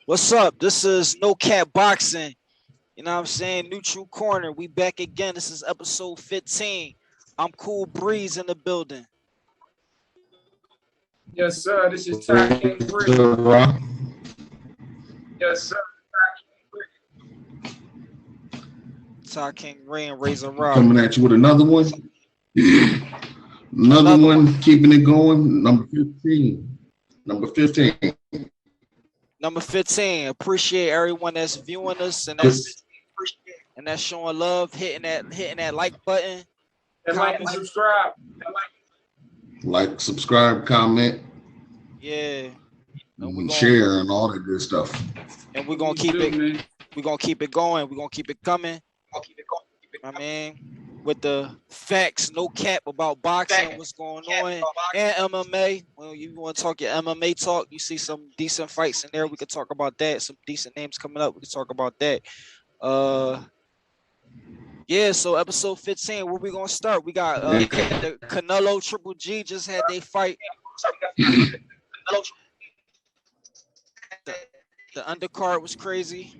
What's up? This is No Cap Boxing. You know what I'm saying? Neutral Corner. We back again. This is episode 15. I'm Cool Breeze in the building. Yes, sir. This is Ty King Breeze. Yes, sir. Ty King Ray and Razor Rock. Coming at you with another one. Another one, keeping it going. Number 15. Number 15. Number 15. Appreciate everyone that's viewing us and that's showing love, hitting that like button. And like and subscribe. Like, subscribe, comment. Yeah. And share and all that good stuff. And we're gonna keep it going. We're gonna keep it coming. I mean, with the facts, no cap about boxing, what's going on, and MMA. Well, you want to talk your MMA talk, you see some decent fights in there, we could talk about that. Some decent names coming up, we can talk about that. Yeah, so episode 15, where we gonna start? We got the Canelo Triple G just had their fight. The undercard was crazy.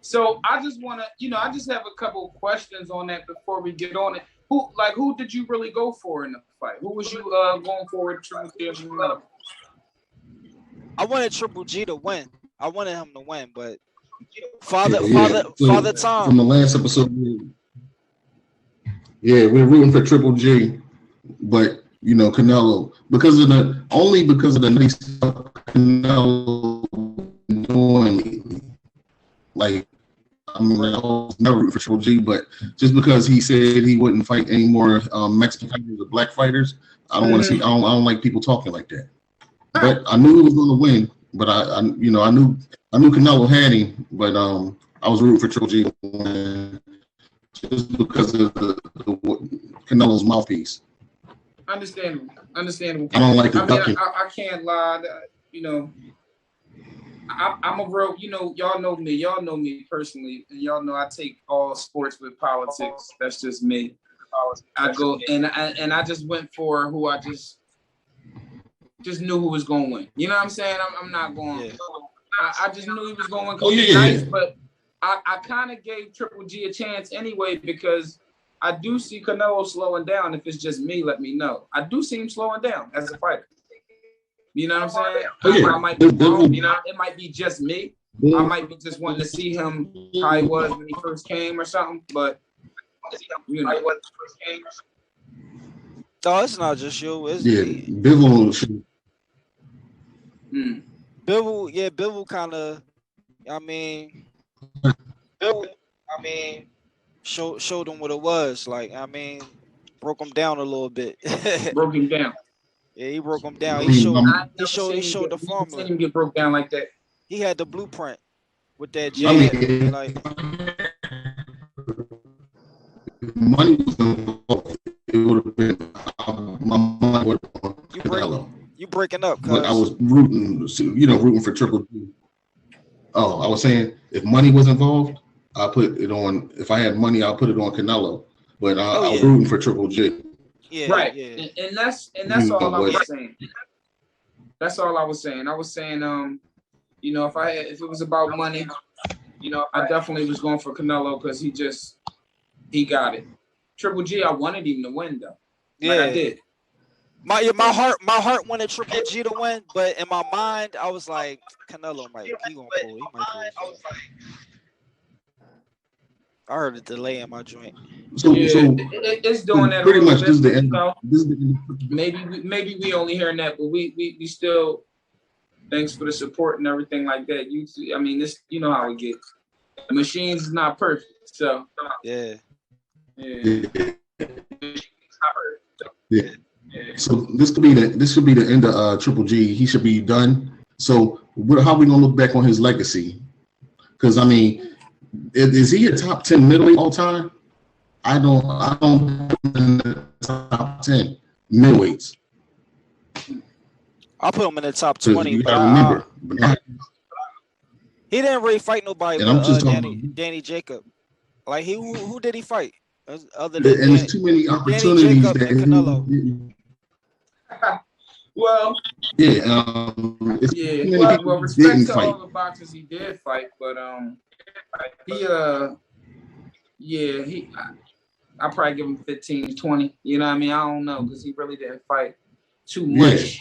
So I just want to, I just have a couple of questions on that before we get on it. Who did you really go for in the fight? Who was you going for with Triple G? I wanted Triple G to win. I wanted him to win, but Father Tom. From the last episode, we're rooting for Triple G, but Canelo because of the nice stuff Canelo doing lately. Like, I was never rooting for Triple G, but just because he said he wouldn't fight any more Mexican fighters or black fighters, I don't want to see. I don't like people talking like that. But I knew he was going to win. But I knew Canelo had him. But I was rooting for Triple G just because of the Canelo's mouthpiece. Understandable. I don't like the ducking. I can't lie. I'm a real, y'all know me personally, and y'all know I take all sports with politics. That's just me. I go and I just went for who I just knew who was going to win. You know what I'm saying? I'm not going. Yeah. I just knew he was going to win. Nice, but I kind of gave Triple G a chance anyway because I do see Canelo slowing down. If it's just me, let me know. I do see him slowing down as a fighter. You know what I'm saying? I might be wrong. It might be just me. I might be just wanting to see him how he was when he first came or something. But No, it's not just you. It's Bivol. Bivol kind of. Showed him what it was. Like, broke him down a little bit. Broke him down. Yeah, he broke him down. He showed the formula. I didn't get broke down like that. He had the blueprint with that jab. Money was involved. It would have been my money would have been You breaking up? But I was rooting for Triple G. Oh, I was saying if money was involved, I put it on. If I had money, I'll put it on Canelo. But I was rooting for Triple G. Yeah, right. Yeah. And that's all I was saying. That's all I was saying. I was saying, if it was about money, I definitely was going for Canelo because he got it. Triple G, I wanted him to win though. Yeah, I did. My heart wanted Triple G to win, but in my mind, I was like, Canelo he gonna pull. He might pull. I heard a delay in my joint. So it's doing that. Pretty much, this is the end. Maybe we only hearing that, but we still. Thanks for the support and everything like that. This how it gets. The machines is not perfect, so yeah. So this could be the end of Triple G. He should be done. So how are we gonna look back on his legacy? Because is he a top 10 middleweight all time? I don't put him in the top 10 middleweights. I'll put him in the top 20. You gotta remember. He didn't really fight nobody but Danny Jacob. Like who did he fight? Other than there's too many opportunities that Canelo. Well, Yeah, Well, respect to all the boxers he did fight, but I probably give him 15, 20. You know what I mean? I don't know, because he really didn't fight too much.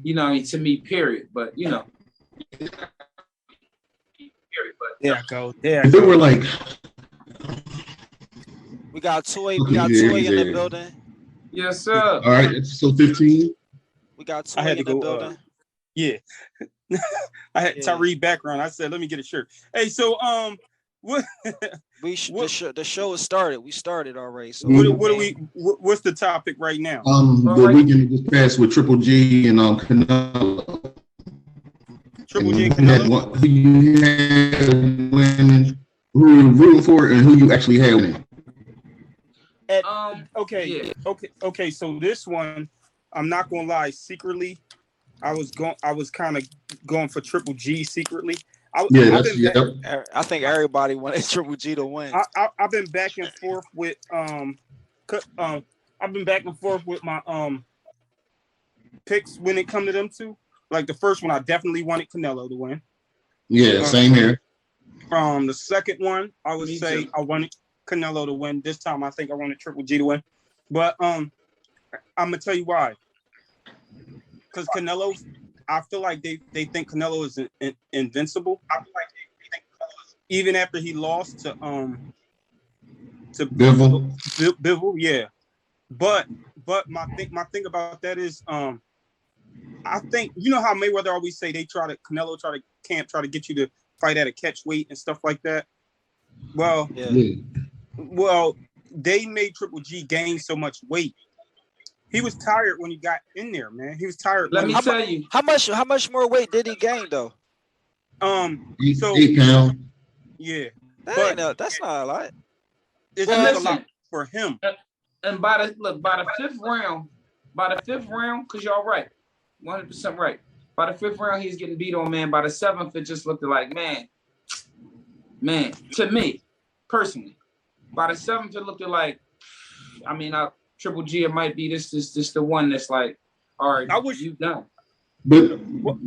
You know, to me, period. But you know. There I go. They were like, we got Toy in the building. Yes, sir. All right, so 15. We got Toy in the building. Yeah. I had Tyree background. I said, let me get a shirt. Hey, so what the show has started. We started already. So what's the topic right now? The weekend just passed with Triple G and Canelo. Triple G and Canelo. Who you had winning, who you rooting for, and who you actually had winning. Okay. So this one, I'm not gonna lie. Secretly, I was kind of going for Triple G secretly. I think everybody wanted Triple G to win. I've been back and forth with my picks when it come to them two. Like the first one, I definitely wanted Canelo to win. Yeah, same here. The second one, I would say I wanted Canelo to win. This time, I think I wanted Triple G to win. But I'm gonna tell you why. Because Canelo, I feel like they think Canelo is invincible. I feel like they think Canelo is, even after he lost to Bivol, yeah. But my thing about that is I think, you know how Mayweather always say Canelo try to get you to fight at a catch weight and stuff like that. Well, they made Triple G gain so much weight. He was tired when he got in there, man. He was tired. Let me tell you. How much more weight did he gain though? 8 pounds. Yeah. That's not a lot. It's a lot for him. And by the fifth round, because y'all right. 100% right. By the fifth round, he's getting beat on, man. By the seventh, it just looked like, man, to me, personally, by the seventh, it looked like, I mean, Triple G, it might be this the one that's like, all right, you done. But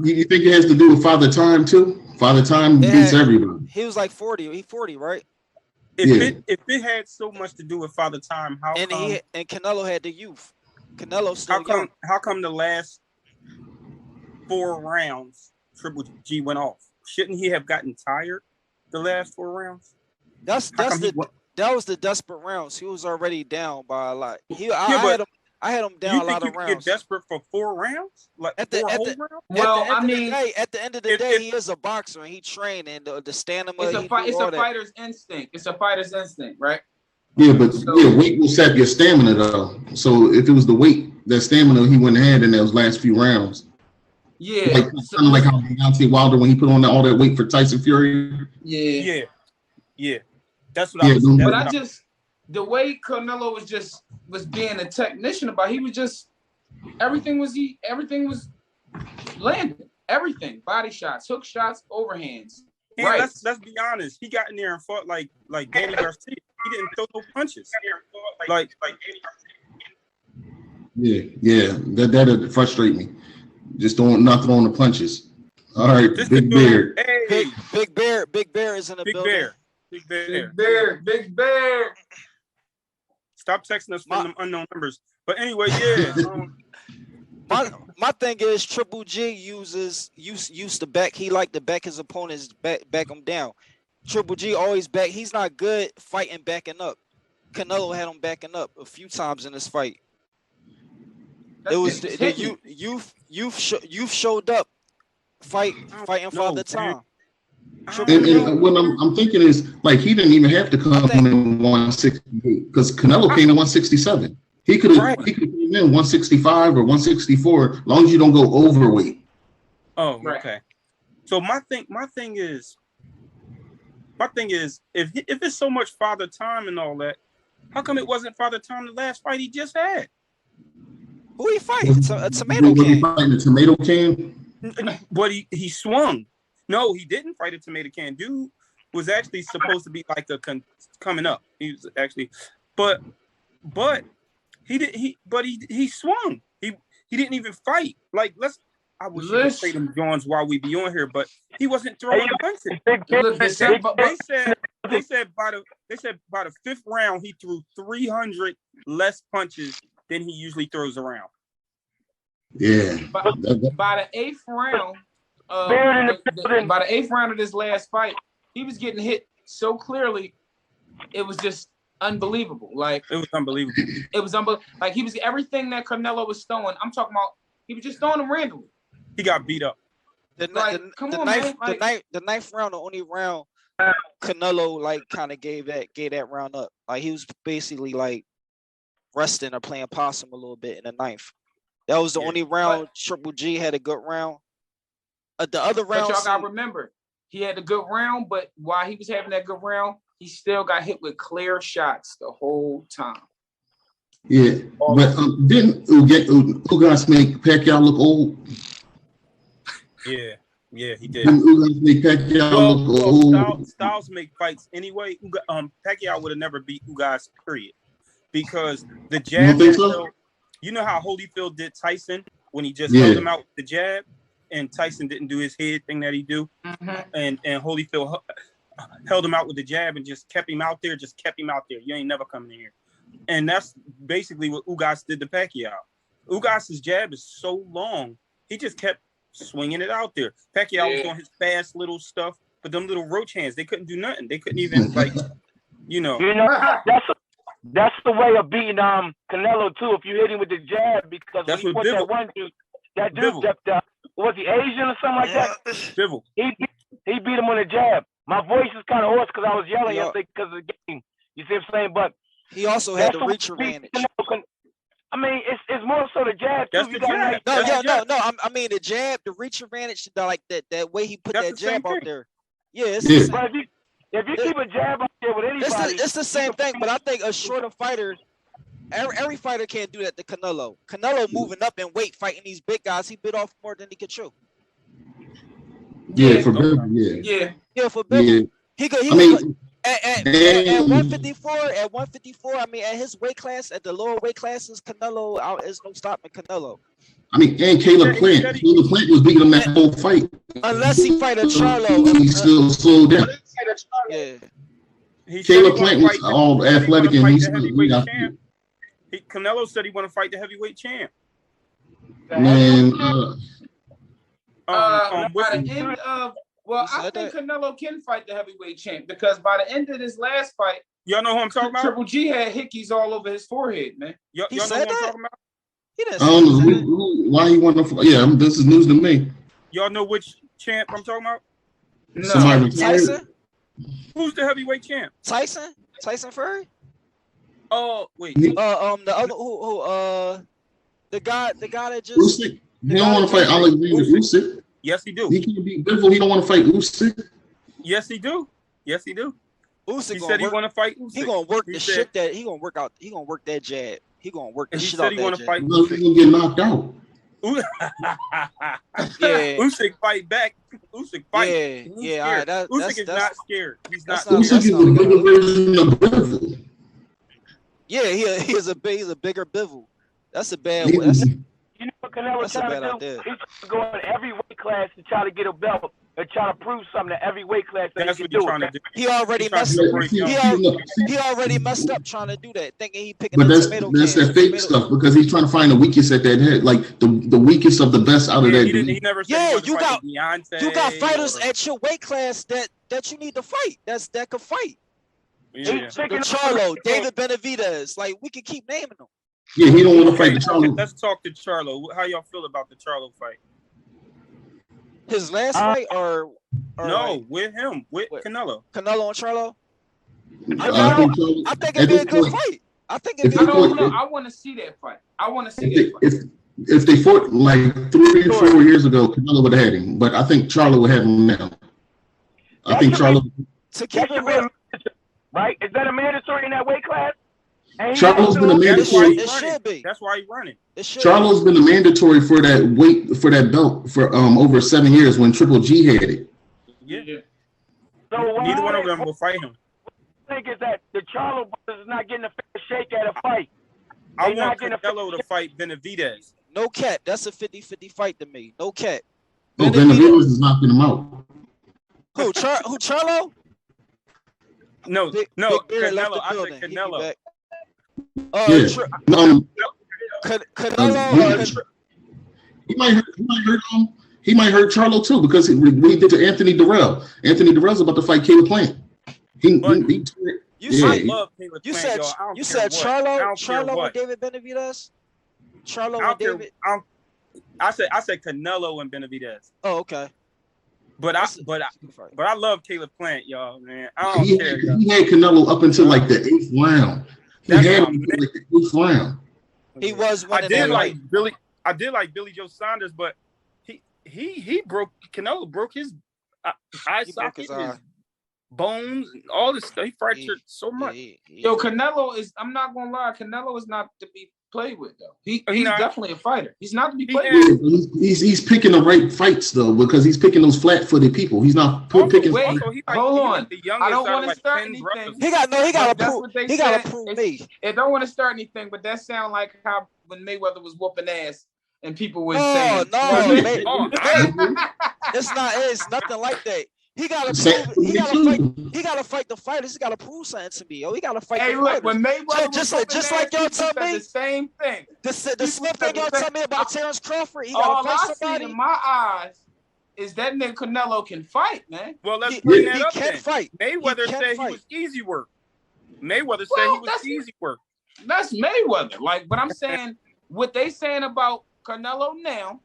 you think it has to do with Father Time, too? Father Time beats everybody. He was like 40. He 40, right? If it had so much to do with Father Time, and Canelo had the youth. Canelo still young. How come the last 4 rounds Triple G went off? Shouldn't he have gotten tired the last 4 rounds? That was the desperate rounds. He was already down by a lot. I had him down a lot of rounds. You get desperate for 4 rounds? Like at the end of the day, he is a boxer and he trained, and the stamina. It's a fighter's instinct. It's a fighter's instinct, right? Yeah, but weight will sap your stamina though. So if it was the weight, that stamina he wouldn't have had in those last few rounds. Yeah, kind of like how Deontay Wilder when he put on all that weight for Tyson Fury. Yeah. That's what I was. But the way Canelo was being a technician about, he was just everything was landing. Everything, body shots, hook shots, overhands. And right. Let's be honest. He got in there and fought like Danny Garcia. He didn't throw no punches. Yeah. That frustrate me. Just not throwing the punches. All right, Big Bear. Hey. Big Bear is in the building. Big Bear. Stop texting us from them unknown numbers. But anyway, yeah. My thing is Triple G used to back. He liked to back his opponents, back him down. Triple G always back. He's not good fighting backing up. Canelo had him backing up a few times in this fight. It was you've showed up fighting Father Time. And what I'm thinking is, like, he didn't even have to come in 168 because Canelo came in 167. He could have came in 165 or 164 as long as you don't go overweight. Oh, okay. So my thing is if it's so much Father Time and all that, how come it wasn't Father Time the last fight he just had? Who he fighting? A tomato can. He fighting a tomato can? But he swung. No, he didn't fight a tomato can. Dude was actually supposed to be like coming up. He was actually, but he swung. He didn't even fight. Like, I wish you could say them Johns while we be on here, but he wasn't throwing punches. They said by the fifth round he threw 300 less punches than he usually throws around. Yeah. By the eighth round, by the eighth round of this last fight, he was getting hit so clearly, it was just unbelievable. Like it was unbelievable. It was unbelievable. Like he was everything that Canelo was throwing. I'm talking about. He was just throwing them randomly. He got beat up. The ninth round, the only round Canelo like kind of gave that round up. Like he was basically like resting or playing possum a little bit in the ninth. That was the only round Triple G had a good round. The other round, y'all gotta remember, he had a good round, but while he was having that good round, he still got hit with clear shots the whole time. Yeah, but didn't Ugas make Pacquiao look old? Yeah, he did. Didn't Ugas make Pacquiao look old? Styles make fights anyway. Pacquiao would have never beat Ugas, period, because the jab. You know how Holyfield did Tyson when he just held him out with the jab, and Tyson didn't do his head thing that he do, and Holyfield held him out with the jab and just kept him out there. You ain't never coming in here. And that's basically what Ugas did to Pacquiao. Ugas's jab is so long, he just kept swinging it out there. Pacquiao was on his fast little stuff, but them little roach hands, they couldn't do nothing. They couldn't even That's the way of beating Canelo too. If you hit him with the jab, because that's when he put that one dude, was he Asian or something like that? Bivol. He beat him on the jab. My voice is kind of hoarse because I was yelling yesterday because of the game. You see what I'm saying? But he also had the reach advantage. I mean, it's more so the jab too. No. I mean the jab, the reach advantage, like that way he put that jab out there. Yeah, But if you keep a jab out there with anybody, it's the same thing. But I think a shorter fighter, every fighter can't do that to Canelo. Canelo moving up in weight, fighting these big guys, he bit off more than he could chew. Yeah, for Bivol, Yeah, for Bivol. He could. At 154, I mean, at his weight class, at the lower weight classes, Canelo there's no stopping Canelo. I mean, and Caleb Plant. Caleb Plant was beating him that whole fight. Unless he fight a Charlo. He still slowed down. Yeah. Caleb Plant was all athletic and he's Canelo said he want to fight the heavyweight champ. Man, by the end of I think Canelo can fight the heavyweight champ because by the end of this last fight, y'all know who I'm talking about? Triple G had hickeys all over his forehead, man. Y'all know who I'm talking about? He didn't I don't know why he want to. Yeah, this is news to me. Y'all know which champ I'm talking about? No. Tyson? Who's the heavyweight champ? Tyson Fury? Oh wait. The other the guy that just Usyk. He don't want to fight Alexander Usyk. Yes, he do. He can't beat Bivol. He don't want to fight Usyk. Yes, he do. Usyk he said he want to fight Usyk. He gonna work shit that he gonna work out. He gonna work that jab. He gonna work the shit out that jab. He said he want to fight Usyk. He's gonna get knocked out. Usyk fight back. Usyk fight. Yeah. All right, Usyk is not scared. He's not. Usyk is a bigger version of Bivol. Yeah, he's a bigger Bivol. That's a bad one. You know what Canelo's trying to do? He's trying to go in every weight class to try to get a belt and try to prove something to every weight class that that's he what can he's trying to do. He already messed up. He already messed up trying to do that, thinking he picking up tomato cans. But that's that fake stuff because he's trying to find the weakest at that head, like the weakest of the best out of that. He never said you got fighters at your weight class that you need to fight. That could fight. Yeah. The Charlo, David Benavidez, like we can keep naming them. Yeah, he don't want to fight the Charlo. Let's talk to Charlo. How y'all feel about the Charlo fight? His last fight or no, with him, with Canelo. Canelo and Charlo? I think it'd be a good fight. I think it'd be I don't know. I want to see that fight. If they fought like 3 or 4 years ago, Canelo would have had him. But I think Charlo would have him now. I think Charlo. To keep it real. Right? Is that a mandatory in that weight class? Charlo's been a mandatory. It should be. That's why he's running. Charlo's been a mandatory for that belt for over 7 years when Triple G had it. Yeah. So neither one of them will fight him. I think is that the Charlo brothers is not getting a fair shake at a fight. I want Canelo to fight Benavidez. No cap. That's a 50-50 fight to me. No cap. No, Benavidez is knocking him out. Who? Charlo? No, Big Canelo. I said Canelo. Canelo. He might hurt him. He might hurt Charlo too because what he did to Anthony Durrell. Anthony Durrell's about to fight Caleb Plant. You said Charlo and David Benavidez. Charlo and David. I said Canelo and Benavidez. Oh, okay. But I love Caleb Plant, y'all, man. I don't care. He had Canelo up until like the 8th round. He had him until like the 8th round. He was. I did like Billy Joe Saunders, but Canelo broke his eye socket, his bones, and all this stuff. He fractured so much. Yo, Canelo is. I'm not gonna lie. Canelo is not to be played with though. He's definitely a fighter. He's not to be played with. He's picking the right fights though because he's picking those flat-footed people. He's not picking. Wait, hold on. I don't want to start anything. He got to prove me. I don't want to start anything, but that sound like how when Mayweather was whooping ass and people were saying, it's nothing like that. He gotta fight the fighters. He gotta prove something to me. He gotta fight. Hey, look, when Mayweather just like y'all tell me the same thing. The slim thing y'all tell me about Terence Crawford. He gotta fight somebody. In my eyes, is that nigga Canelo can fight, man. Well, let's bring that up. He can fight. Mayweather said he was easy work. Mayweather said he was easy work. That's Mayweather. But I'm saying what they saying about Canelo now,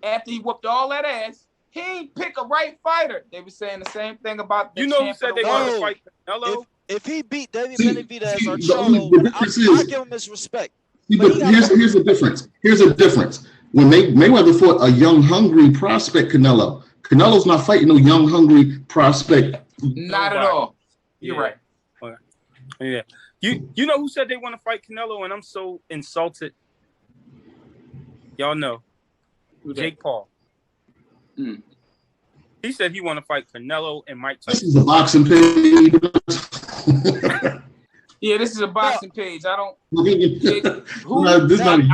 after he whooped all that ass. He ain't pick a right fighter. They were saying the same thing about the who said they want to fight Canelo? If he beat David Benavidez or Charlo, I give him his respect. But here's the difference. Here's a difference. When Mayweather fought a young, hungry prospect, Canelo's not fighting no young, hungry prospect. Not at all. You're right. Yeah. You know who said they want to fight Canelo, and I'm so insulted. Y'all know. Jake Paul. He said he want to fight Canelo and Mike Tyson. This is a boxing page. Yeah, this is a boxing page. I don't. I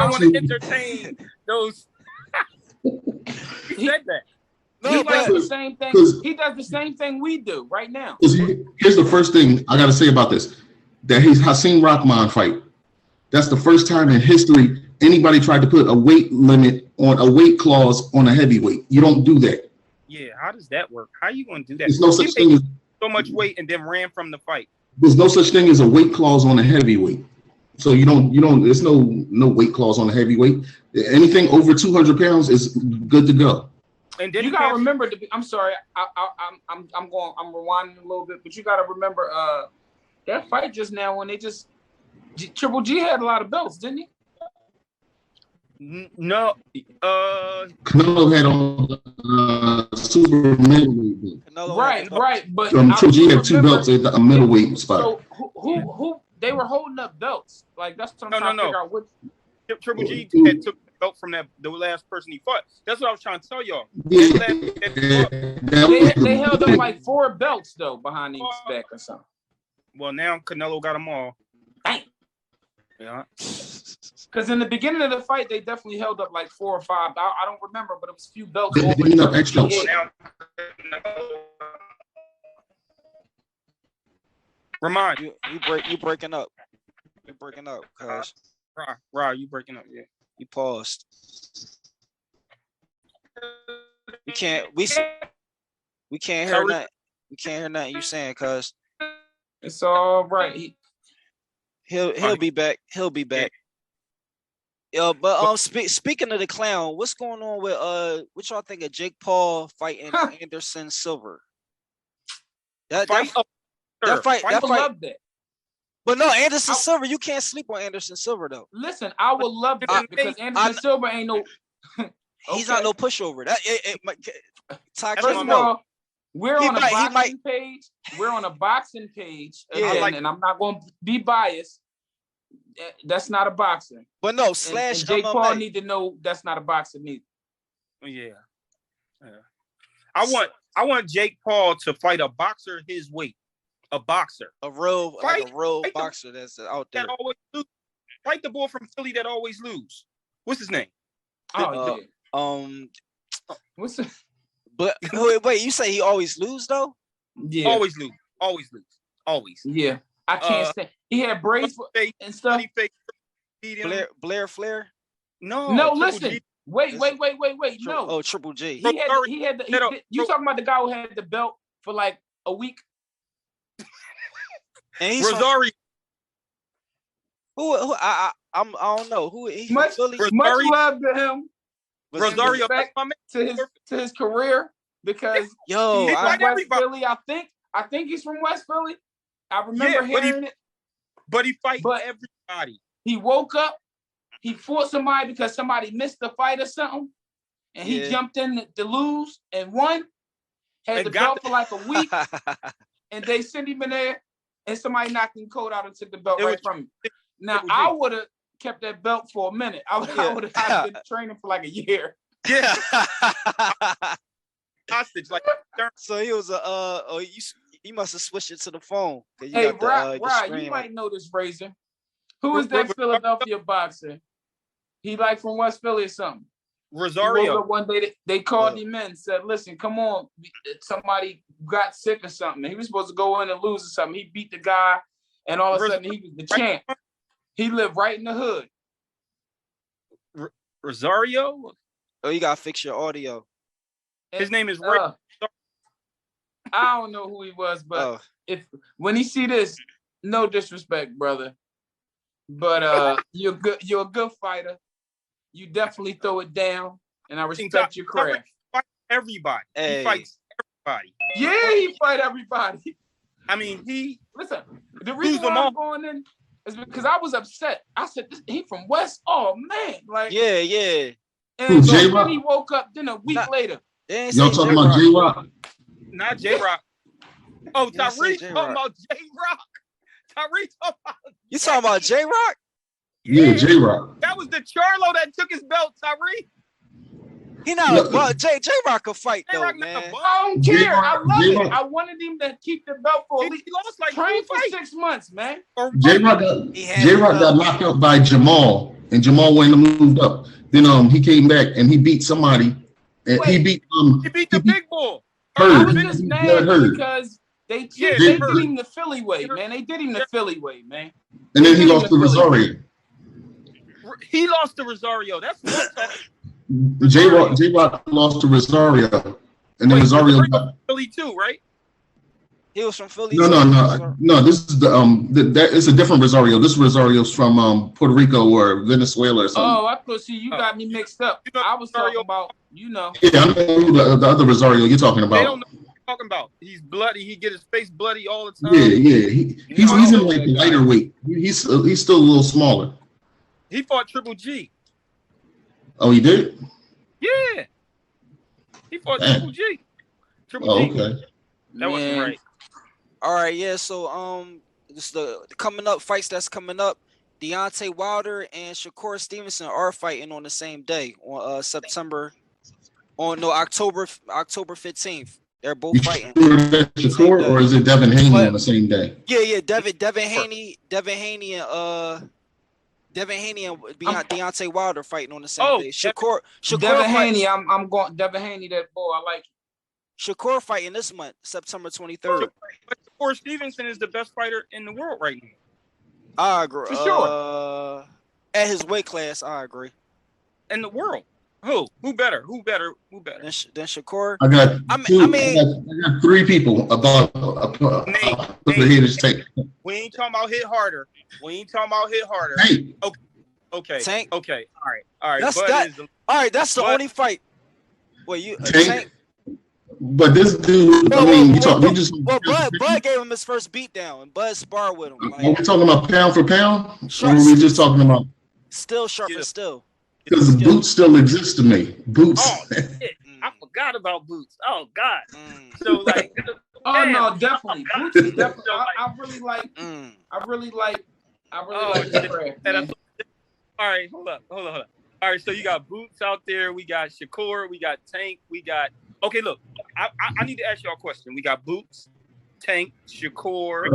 want to entertain those. He said that. He does the same thing. He does the same thing we do right now. Here's the first thing I got to say about this: that he's Hasim Rahman fight. That's the first time in history anybody tried to put a weight limit on a weight clause on a heavyweight. You don't do that. Yeah, how does that work? How are you going to do that? There's no such thing as so much weight and then ran from the fight. There's no such thing as a weight clause on a heavyweight. So you don't. There's no weight clause on a heavyweight. Anything over 200 pounds is good to go. And then you gotta remember to be. I'm sorry. I'm rewinding a little bit, but you gotta remember that fight just now when they just Triple G had a lot of belts, didn't he? No. Canelo had on super middleweight. Right. But Triple G had 2 belts at a middleweight spot. So who they were holding up belts? Like that's what I'm trying to figure out. Which Triple G had took the belt from the last person he fought. That's what I was trying to tell y'all. They held up like 4 belts though behind his back or something. Well, now Canelo got them all. Dang. Yeah. Because in the beginning of the fight, they definitely held up like 4 or 5. I don't remember, but it was a few belts. Remind you breaking up. You're breaking up, cuz. Right, you breaking up, yeah. You paused. We can't hear nothing. We can't hear nothing you saying, cuz. It's all right. He'll be back. He'll be back. But speaking of the clown, what's going on with what y'all think of Jake Paul fighting Anderson Silva? That fight. Love that. But no, Anderson Silva, you can't sleep on Anderson Silva though. Listen, I would love that because Anderson Silva ain't no. He's not no pushover. First of all, we're on a boxing page. We're on a boxing page, and I'm not going to be biased. That's not a boxer. But no, and Jake Paul need to know that's not a boxer neither. Yeah. I want Jake Paul to fight a boxer his weight. A boxer. A real boxer that's out there. That always lose. Fight the boy from Philly that always lose. What's his name? Oh, what's it? But wait, you say he always lose though? Yeah, always lose. Yeah, I can't stand. He had braids and stuff. Blair Flair. No, listen. Wait. No. Oh, Triple G. He had you talking about the guy who had the belt for like a week? And he's Rosario. Who I don't know who he's much love to him. Rosario to his career because he's from West Philly. I think he's from West Philly. I remember hearing it. But he fights everybody. He woke up, he fought somebody because somebody missed the fight or something, and he jumped in to lose and won. Had the belt for like a week, and they sent him in there, and somebody knocked him cold out and took the belt right from him. Now I would have kept that belt for a minute. I would have been training for like a year. Yeah. Hostage, like so he was you must have switched it to the phone. Hey, Rod, you might know this, Razor. Who is that Philadelphia boxer? He like from West Philly or something. Rosario. One day they called him in and said, listen, come on. Somebody got sick or something. He was supposed to go in and lose or something. He beat the guy, and all of a sudden he was the champ. He lived right in the hood. Rosario? Oh, you gotta fix your audio. His name is Ray. I don't know who he was, but when he see this, no disrespect, brother. But you're good. You're a good fighter. You definitely throw it down, and I respect your craft. Everybody. Hey. He fights everybody. Yeah, he fight everybody. I mean, listen. The reason why I'm going in is because I was upset. I said, he from West. Oh man, like yeah. And so then he woke up. Then a week later, y'all talking about J-Rock? Not J-Rock. Oh, Tyree talking about J-Rock. Tyree talking about. You talking about J-Rock? Yeah, J-Rock. That was the Charlo that took his belt, Tyree. He not well, J-Rock could fight though, man. I don't care. I love it. I wanted him to keep the belt for at least. He lost like train for 6 months, man. J-Rock got knocked out by Jamal, and Jamal went and moved up. Then he came back and he beat somebody. And he beat the big bull. I was just mad because they did him the Philly way, man. They did him the Philly way, man. And then he lost to Rosario. He lost to Rosario. That's what J-Rock lost to Rosario. And then Rosario got Philly too, right? He was from Philly. No. This is that it's a different Rosario. This Rosario's from Puerto Rico or Venezuela or something. Oh, I thought you got me mixed up. I was talking about, Yeah, I know who the other Rosario you're talking about. They don't know what you're talking about. He's bloody. He get his face bloody all the time. Yeah. He's in like lighter weight. He's still a little smaller. He fought Triple G. Oh, he did? Yeah. He fought Triple G. Triple G. Okay. That wasn't right. All right, yeah. So this the coming up fights that's coming up. Deontay Wilder and Shakur Stevenson are fighting on the same day on October 15th. They're both fighting. Shakur or is it Devin Haney on the same day? Yeah. Devin Haney and Deontay Wilder fighting on the same day. Shakur Devin Haney, I'm going Devin Haney, that boy. I like it. Shakur fighting this month, September 23rd. Shakur Stevenson is the best fighter in the world right now. I agree. For sure. At his weight class, I agree. In the world. Who better? Who better? Than Shakur? I got 3 people about the haters take. We ain't talking about hit harder. Hey. Okay. Tank. Okay. All right. That's the only fight. Well, you Tank. But this dude, Bud gave him his first beatdown, and Bud sparred with him. Are we talking about pound for pound? Or are we just talking about still sharp and still? Because Boots still exists to me. Boots. Oh, shit. I forgot about Boots. Oh, God. So, like. No, definitely. Boots is definitely. I really like that. All right, hold up. All right, so you got Boots out there. We got Shakur. We got Tank. We got. Okay, look. I need to ask y'all a question. We got Boots, Tank, Shakur,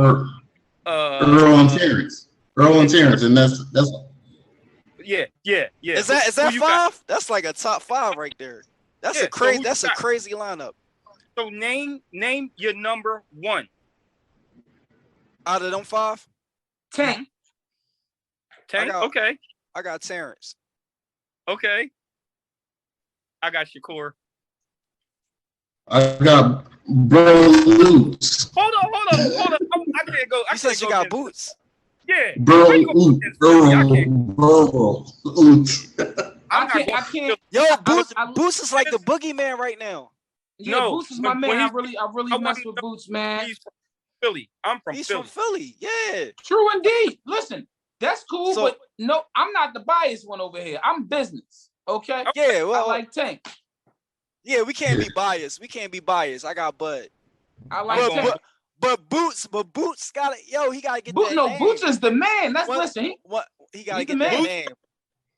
Errol and Terence. And that's Yeah. Is that 5? That's like a top 5 right there. That's a crazy lineup. So name your number 1 out of them 5. Tank. Okay. I got Terence. Okay. I got Shakur. I got Bro Lutz. Hold on. I can't go. You said you got Boots. Yeah. Bro Lutz. I can't. Yo, Boots is like the boogeyman right now. Yeah, no, Boots is my man. I really mess with Boots, man. He's from Philly. He's from Philly. Yeah. True indeed. Listen, that's cool, but no, I'm not the biased one over here. I'm business. Okay. Yeah. Well, I like Tank. Yeah, we can't be biased. I got Bud. I like Tank. But Boots got it. Yo, he gotta get that name. Boots is the man. He gotta get that name.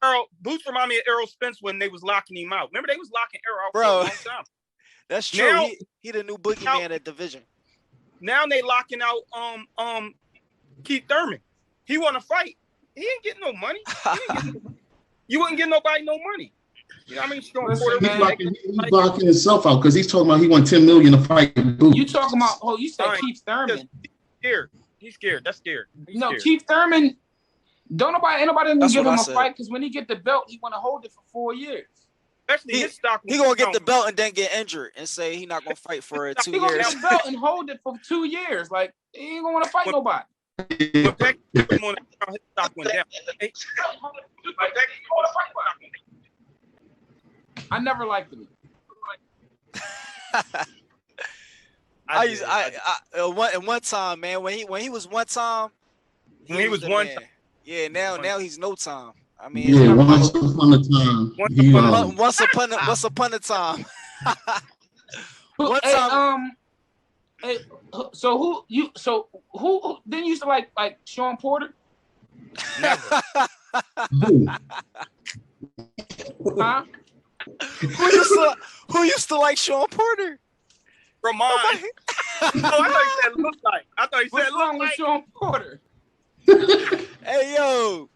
Errol, Boots remind me of Errol Spence when they was locking him out. Remember they was locking Errol out for a long time. That's true. Now, he the new boogeyman at division. Now they locking out Keith Thurman. He want to fight. He ain't getting no money. You wouldn't get nobody no money. You know what I mean? He's blocking himself out because he's talking about he won $10 million to fight Boots. You talking about? Oh, you said Keith Thurman. He's scared. That's scared. Keith Thurman. Ain't nobody gonna give him a fight because when he get the belt, he want to hold it for 4 years. Especially his stock. He gonna get the belt and then get injured and say he not gonna fight for 2 years. He gonna get the belt and hold it for 2 years. Like he ain't gonna want to fight nobody. When his stock went down. I never liked him. One time, man, when he was one time. He was one time. Yeah, now he's no time. I mean, yeah, once upon a time. Once upon a time. One time. So who didn't you used to like Sean Porter? Never. Huh? Who used to like Sean Porter? Ramon. I thought he said look like. What's wrong with Sean Porter? Hey yo.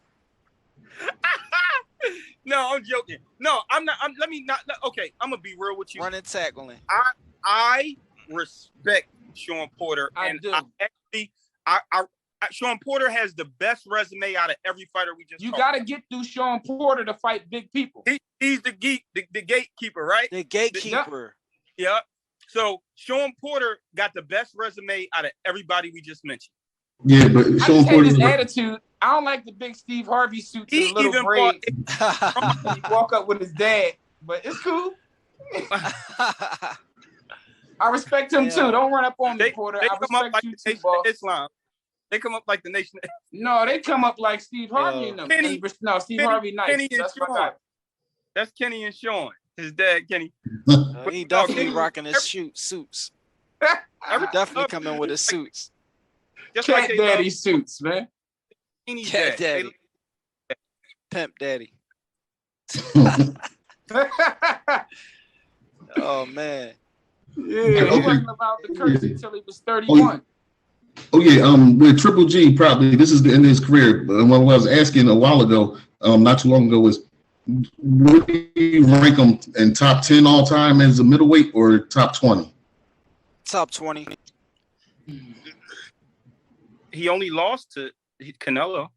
No, I'm joking. No, I'm not. Okay, I'm gonna be real with you. Running tackling. I respect Sean Porter, Sean Porter has the best resume out of every fighter we just. You gotta get through Sean Porter to fight big people. He's the gatekeeper, right? The gatekeeper. Yeah. So Sean Porter got the best resume out of everybody we just mentioned. Yeah, but Sean Porter's his attitude. I don't like the big Steve Harvey suit and the little braids. He walk up with his dad, but it's cool. I respect him too. Don't run up on me, Porter. I respect you too, boss. Islam. They come up like the Nation. No, they come up like Steve Harvey and them. Steve Harvey nice. That's Kenny and Sean. His dad, Kenny. He definitely rocking his suits. He definitely coming with his suits. Cat daddy suits, man. Cat daddy. Pimp daddy. Oh man. Yeah, he wasn't about the curse until he was 31. Oh yeah, with Triple G, probably this is the end of his career. What I was asking a while ago, not too long ago, was would you rank him in top 10 all time as a middleweight or top 20? Top 20. He only lost to Canelo.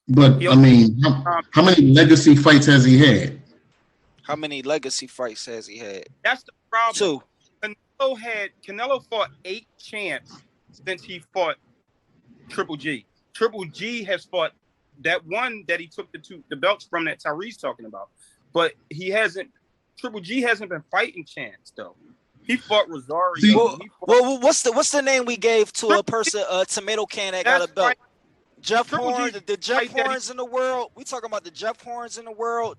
But I mean, how many legacy fights has he had? How many legacy fights has he had? That's the problem. 2. Canelo fought 8 champs since he fought Triple G. Triple G has fought that one that he took the belts from that Tyree's talking about. But Triple G hasn't been fighting champs though. He fought Rosario. What's the name we gave to a person, a tomato can that got a belt? Jeff Horn, the Jeff Horns in the world. We talking about the Jeff Horns in the world.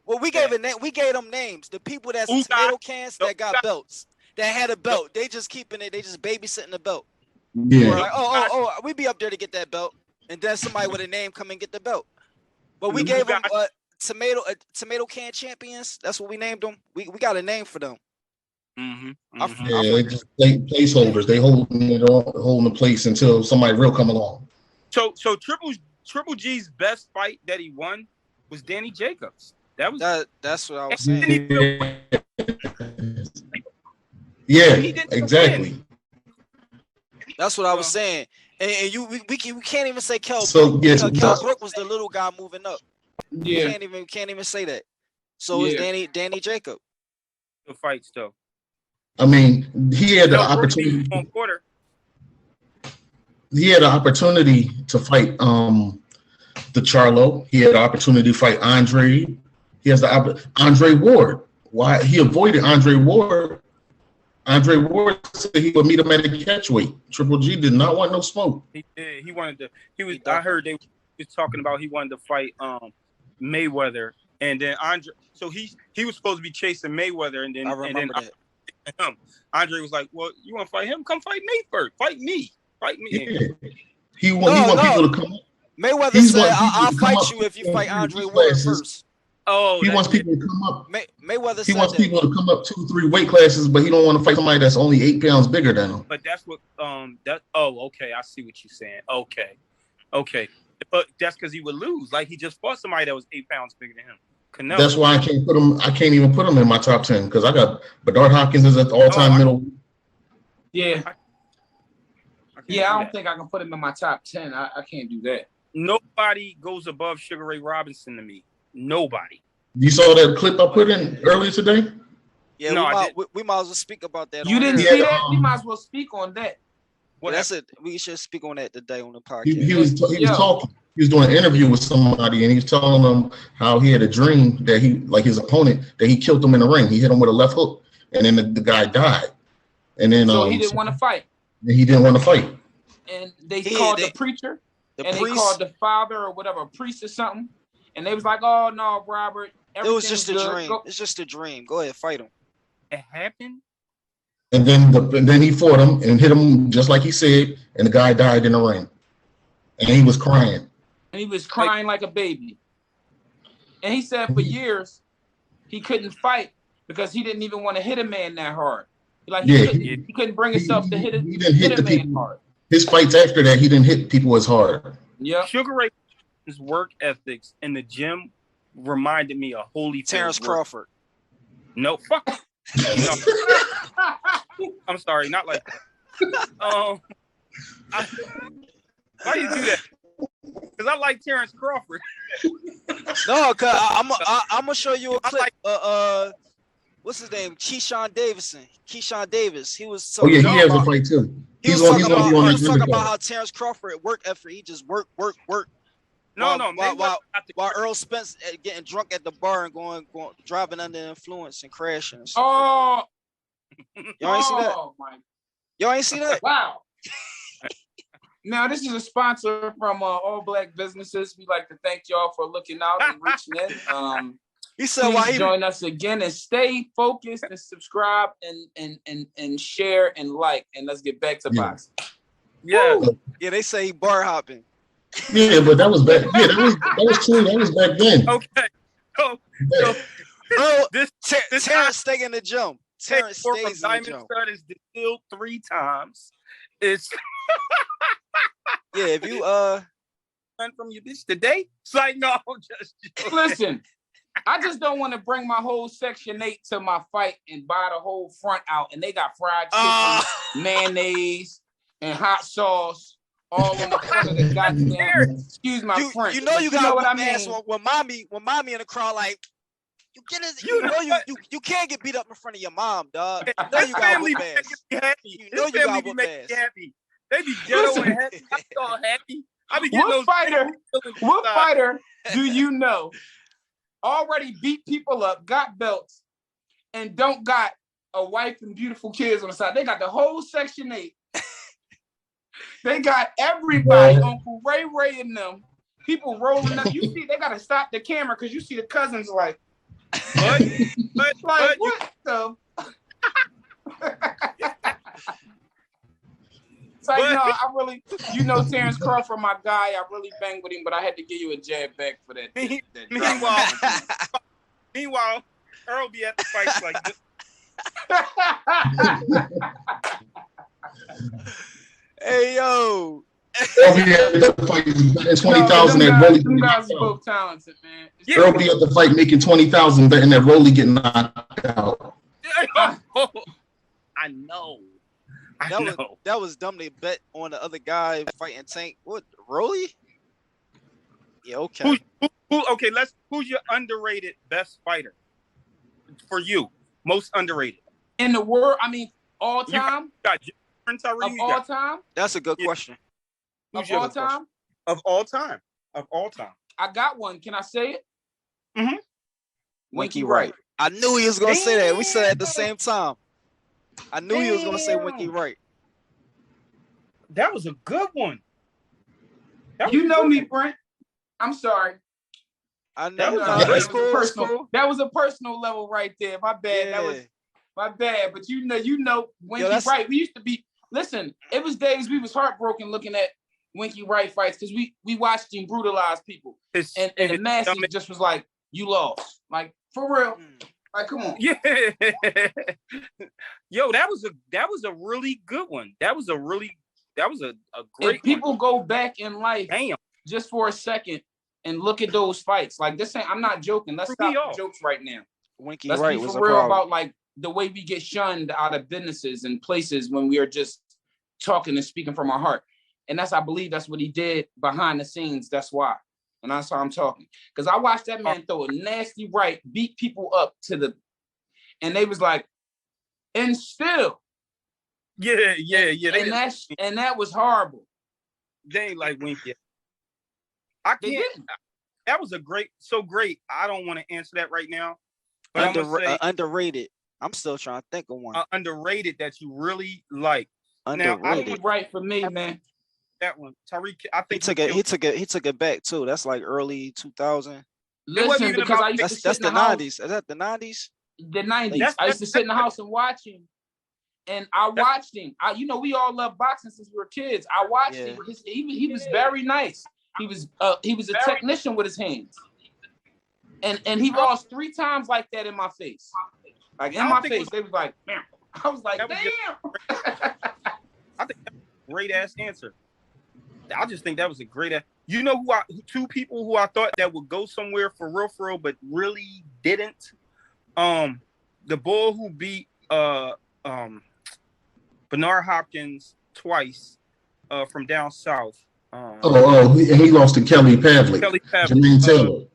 We gave a name. We gave them names. The people that's tomato cans that got belts, that had a belt. They just keeping it. They just babysitting the belt. Yeah. Like, we be up there to get that belt, and then somebody with a name come and get the belt. But we gave them tomato can champions. That's what we named them. We got a name for them. Mm-hmm. They just placeholders. They holding the place until somebody real come along. So Triple G's best fight that he won was Danny Jacobs. That's what I was saying. Yeah, exactly. That's what I was saying. And we can't even say Kell So, Brook, yes, because Kell Brook was the little guy moving up. Yeah. We can't even say that. So it's Danny Jacob. The fights though. I mean, he had the opportunity. He had an opportunity to fight the Charlo. He had the opportunity to fight Andre. He has the Andre Ward. Why he avoided Andre Ward? Andre Ward said he would meet him at a catch weight. Triple G did not want no smoke. He did. He wanted to. He was. I heard they was talking about he wanted to fight Mayweather, and then Andre. So he was supposed to be chasing Mayweather, and then I remember that. Andre was like, "Well, you want to fight him? Come fight me first. Fight me. Fight me." Yeah. He want people to come up. Mayweather said, "I'll fight you if you fight Andre Ward first." Oh, he wants people to come up. Mayweather. He wants people to come up 2-3 weight classes, but he don't want to fight somebody that's only 8 pounds bigger than him. But that's what okay, I see what you're saying. Okay, but that's because he would lose. Like he just fought somebody that was 8 pounds bigger than him. Canelo. That's why I can't put him. I can't even put him in my top 10 because I got Bedard Hopkins is at the all-time middle. Yeah. I don't think I can put him in my top 10. I can't do that. Nobody goes above Sugar Ray Robinson to me. Nobody. You saw that clip I put in earlier today? Yeah, we might as well speak about that. You didn't see that? We might as well speak on that. Well, that's it. We should speak on that today on the podcast. He was talking. He was doing an interview with somebody, and he was telling them how he had a dream that his opponent, that he killed him in the ring. He hit him with a left hook, and then the guy died. And then so he didn't want to fight. He didn't want to fight. And they called the preacher, they called the father or whatever, a priest or something. And they was like, "Oh no, Robert, it was just a dream. It's just a dream. Go ahead, fight him." It happened. And then he fought him and hit him just like he said, and the guy died in the ring. And he was crying. And he was crying like a baby. And he said for years he couldn't fight because he didn't even want to hit a man that hard. Like he couldn't bring himself to hit a man hard. His fights after that, he didn't hit people as hard. Yeah. Sugar Ray His work ethics in the gym reminded me of Holy Terence Crawford. No, fuck. No. I'm sorry, not like that. Why you do that? Because I like Terence Crawford. No, cause I'm gonna show you a clip. What's his name? Keyshawn Davis. He was so. Oh yeah, he has a fight too. He was talking about how Terence Crawford work effort. He just work. While Errol Spence getting drunk at the bar and going driving under influence and crashing. And oh, y'all ain't see that? Y'all ain't see that? Wow. Now this is a sponsor from All Black Businesses. We'd like to thank y'all for looking out and reaching in. He said, "Please join us again and stay focused and subscribe and share and like, and let's get back to boxing." Yeah, they say he bar hopping. Yeah, but that was back. Yeah, that was true. That was back then. Okay. So Terence stay in the gym. Terence stays in the gym. Diamond Stud is distilled 3 times. It's if you from your bitch today. It's like no, just listen. I just don't want to bring my whole Section 8 to my fight and buy the whole front out, and they got fried chicken, mayonnaise, and hot sauce all in the front of the goddamn. Excuse my French. You know you got what I mean. When mommy in the crowd like you get it. You can't get beat up in front of your mom, dog. You know you got whoop ass. You know you got whoop ass. Happy. They be ghetto and happy. I'm so happy. I be getting what fighter do you know already beat people up, got belts, and don't got a wife and beautiful kids on the side? They got the whole Section 8. They got everybody, Uncle Ray and them, people rolling up. You see, they got to stop the camera because you see the cousins like, what? What the? It's like, no, I really, Terence Crawford, my guy. I really banged with him, but I had to give you a jab back for that. Meanwhile, Errol be at the fights like this. Hey yo. It's 20,000 at Them guys are both talented, man. Yeah. Errol be at the fight making 20,000 betting that Rolly getting knocked out. I know. That was dumb. They bet on the other guy fighting Tank. What, Rolly? Yeah, okay. Who's your underrated best fighter for you? Most underrated in the world? I mean, all time. Of all time. That's a good question. Of all time. Of all time. Of all time. I got one. Can I say it? Mm-hmm. Winky Wright. I knew he was gonna say that. We said it at the same time. I knew he was gonna say Winky Wright. That was a good one. You know me, Brent. I'm sorry. I know. That was a personal level right there. My bad. Yeah. That was my bad. But you know, Winky Wright. We used to be. Listen, it was days we was heartbroken looking at Winky Wright fights because we watched him brutalize people, and the masses just was like, "You lost." Like for real. Like, come on. Yeah. Yo, that was a really good one. That was a great. If people go back in life, just for a second, and look at those fights, like this ain't. I'm not joking. Let's stop the jokes right now. Winky Wright was for real about like the way we get shunned out of businesses and places when we are just talking and speaking from our heart. And I believe that's what he did behind the scenes. That's why. And that's how I'm talking. Because I watched that man throw a nasty right, beat people up and they was like, and still. Yeah. And that was horrible. They ain't like Winky. I can't. That was so great. I don't want to answer that right now. But underrated. I'm still trying to think of one. Underrated that you really like. Underrated. Now, I think right for me, man. That one, Tariq. I think he took it back too. That's like early 2000. Listen, because I used to that's the 90s. Is that the 90s? The 90s. I used to sit in the house and watch him, and I watched him. We all love boxing since we were kids. I watched him. He was very nice. He was a technician with his hands, and he lost 3 times like that in my face. Like in my face, they was like, man. I was like, damn. I think that's a great ass answer. I just think that was a great ass. You know two people who I thought that would go somewhere for real, but really didn't. The bull who beat Bernard Hopkins twice from down south. He lost to Kelly Pavlik. Jermaine Taylor.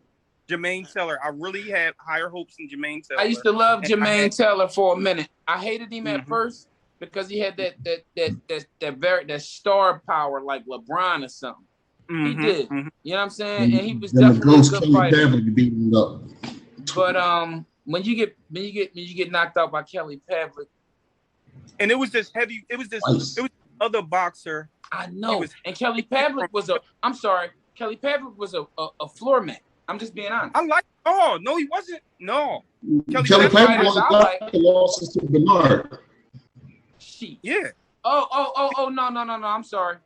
Jermaine Taylor. I really had higher hopes in Jermaine Taylor. I used to love Jermaine Taylor for a minute. I hated him at first because he had that star power like LeBron or something. He did. You know what I'm saying? And he was definitely a good fighter. Beating up. But when you get knocked out by Kelly Pavlik, and it was this heavy. It was other boxer. I know. And Kelly Pavlik was Kelly Pavlik was a floor mat. I'm just being honest. I'm like, oh no, he wasn't. No, Kelly Pavlik was the losses to Bernard. Shit. Yeah. Oh no. I'm sorry.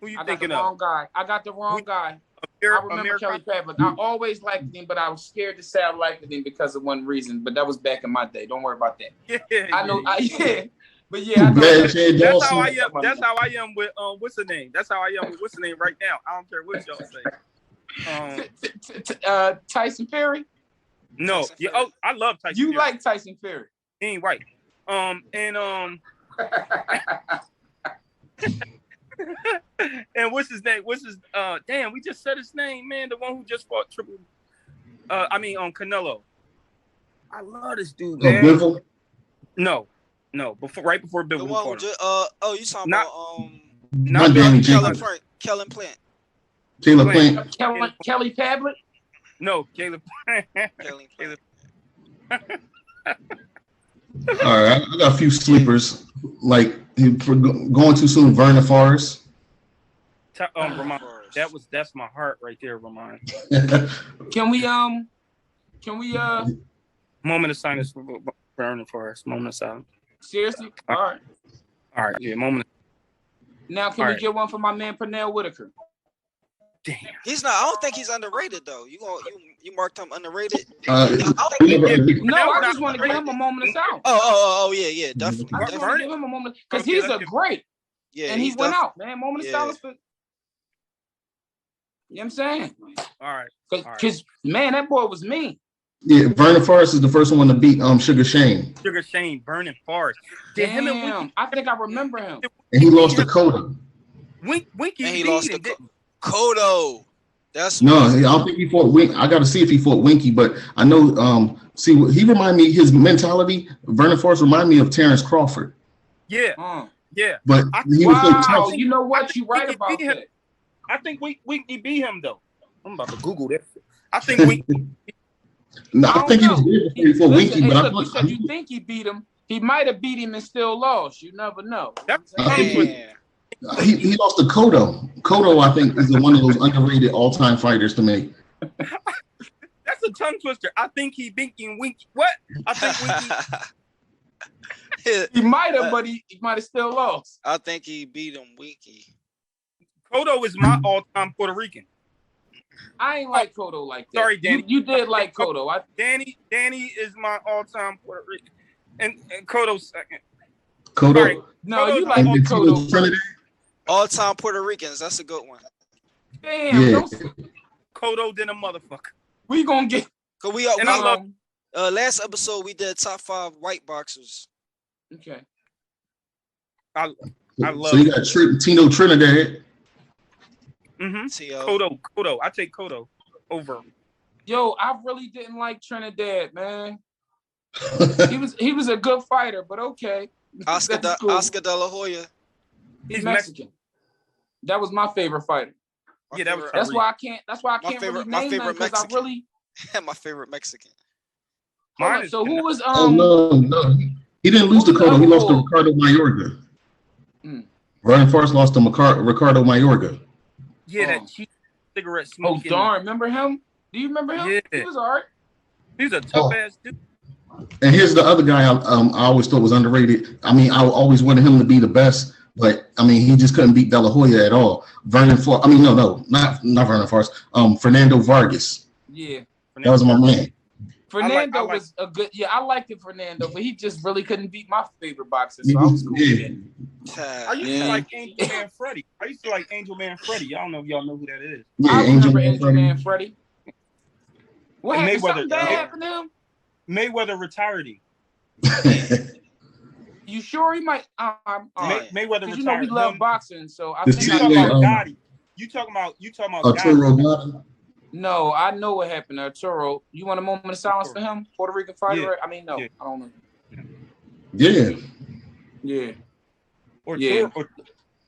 Who you I thinking got the wrong guy. I got the wrong guy. I remember Kelly Pavlik. I always liked him, but I was scared to say I liked him because of one reason. But that was back in my day. Don't worry about that. Yeah. I know. But yeah, I know. That's how I am. That's how I am with what's the name? That's how I am with what's the name right now. I don't care what y'all say. Tyson Fury? No. Tyson Fury. Oh, I love Tyson Fury. You like Tyson Fury. He ain't right. And what's his name? Damn, we just said his name, man. The one who just fought Canelo. I love this dude, man. Bivol? No. Right before Bivol. The one who just, you talking not about Kellen Plant. Taylor Plant. Kelly Pavlik? No, Caleb. Kelly Plant. All right, I got a few sleepers. Like for going too soon, Vernon Forrest. Ramon, that's my heart right there, Ramon. Can we moment of silence for Vernon Forrest. Moment of silence. Seriously? All right. Yeah, moment. Now can we get one for my man Pernell Whitaker? Damn. He's not. I don't think he's underrated though. You marked him underrated. No, I just want to give him a moment of silence. Oh, yeah, definitely. I just want to give him a moment because he's a great. Yeah, and he went out, man. Moment of silence for. You know what I'm saying? All right. Because, man, that boy was mean. Yeah, Vernon Forrest is the first one to beat Sugar Shane. Sugar Shane, Vernon Forrest. Damn, I think I remember him. And he lost to Cotto. Winky and he lost to Cotto. That's no, I don't think he fought Winky. I got to see if he fought Winky, but I know. See, he remind me his mentality. Vernon Forrest remind me of Terence Crawford. Yeah, yeah. But he was so tough. You know what? You right about that. I think Winky beat him though. I'm about to Google that. I think Winky. No, I think he was good before Winky, but you said you think he beat him. He might have beat him and still lost. You never know. He lost to Cotto. Cotto, I think, is one of those underrated all-time fighters to me. That's a tongue twister. I think he beating Winky. What? I think Winky. He might have, but he might have still lost. I think he beat him Winky. Cotto is my all-time Puerto Rican. I ain't like Cotto like that. Sorry, Danny. You did like Cotto. Danny is my all-time Puerto Rican. And Cotto's second. Cotto? Sorry. No, Cotto's you like Cotto. All-time Puerto Ricans. That's a good one. Damn. Yeah. Cotto than a motherfucker. We gonna get. Cause last episode we did top 5 white boxers. Okay. I love. So you got Tino Trinidad. Cotto. I take Cotto over. Yo, I really didn't like Trinidad, man. he was a good fighter, but okay. Oscar De La Hoya. He's Mexican. That was my favorite fighter. That's why I can't really name him because I really. My favorite Mexican. So who was no, he didn't lose to Cotto. He lost to Ricardo Mayorga. Vernon Forrest lost to Ricardo Mayorga. Yeah, that cheap cigarette smoking. Oh darn! Remember him? Do you remember him? Yeah. He was alright. He's a tough ass dude. And here's the other guy I always thought was underrated. I mean, I always wanted him to be the best, but I mean, he just couldn't beat De La Hoya at all. Vernon Forrest. I mean, no, not Vernon Forrest. Fernando Vargas. Yeah, that was my man. Fernando was a good. Yeah, I liked it, Fernando, but he just really couldn't beat my favorite boxer. So I was cool with it. I used to like Angel Man Freddy. I don't know if y'all know who that is. Yeah, I remember Angel Man Freddy. What happened? Something bad happened to him? Mayweather retired him. You sure he might? Mayweather retired. You know we love boxing, so I think you talking about Gotti. You talking about Arturo Gotti? No, I know what happened to Arturo. You want a moment of silence for him? Puerto Rican fighter? Yeah. I mean, no, I don't know. Yeah.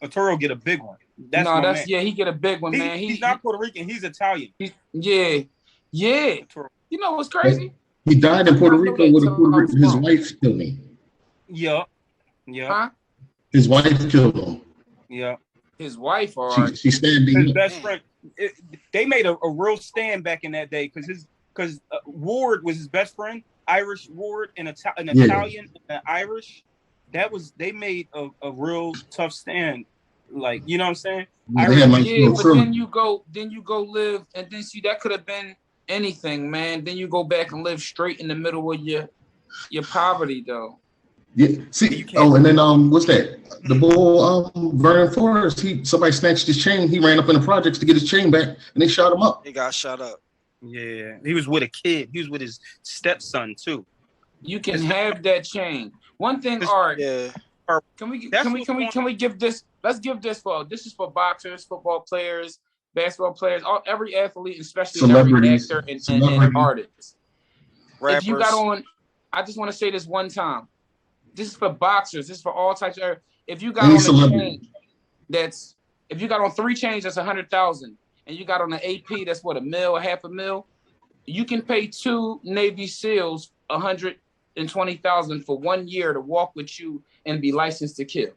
Arturo get a big one. He get a big one, man. He's not Puerto Rican. He's Italian. Yeah. You know what's crazy? He died in Puerto Rico with his wife killed him. Yeah. Huh? His wife killed him. Yeah. His wife, all right. She standing. His best friend. They made a real stand back in that day because Ward was his best friend. Irish Ward and Italian and Irish. They made a real tough stand. Like, you know what I'm saying? But then you go live, and then see that could have been anything, man. Then you go back and live straight in the middle of your poverty, though. Yeah. See. And then what's that? The bull Vernon Forrest. Somebody snatched his chain. He ran up in the projects to get his chain back, and they shot him up. He got shot up. Yeah, he was with a kid. He was with his stepson too. You can have that chain. One thing, Art. Yeah. Can we give this? Let's give this this is for boxers, football players, basketball players, every athlete, especially every actor and artist. Rappers. If you got on, I just want to say this one time. This is for boxers. This is for all types of. If you got on a chain, if you got on 3 chains, that's 100,000, and you got on an AP, that's what, $1 million, $500,000. You can pay 2 Navy SEALs $120,000 for 1 year to walk with you and be licensed to kill.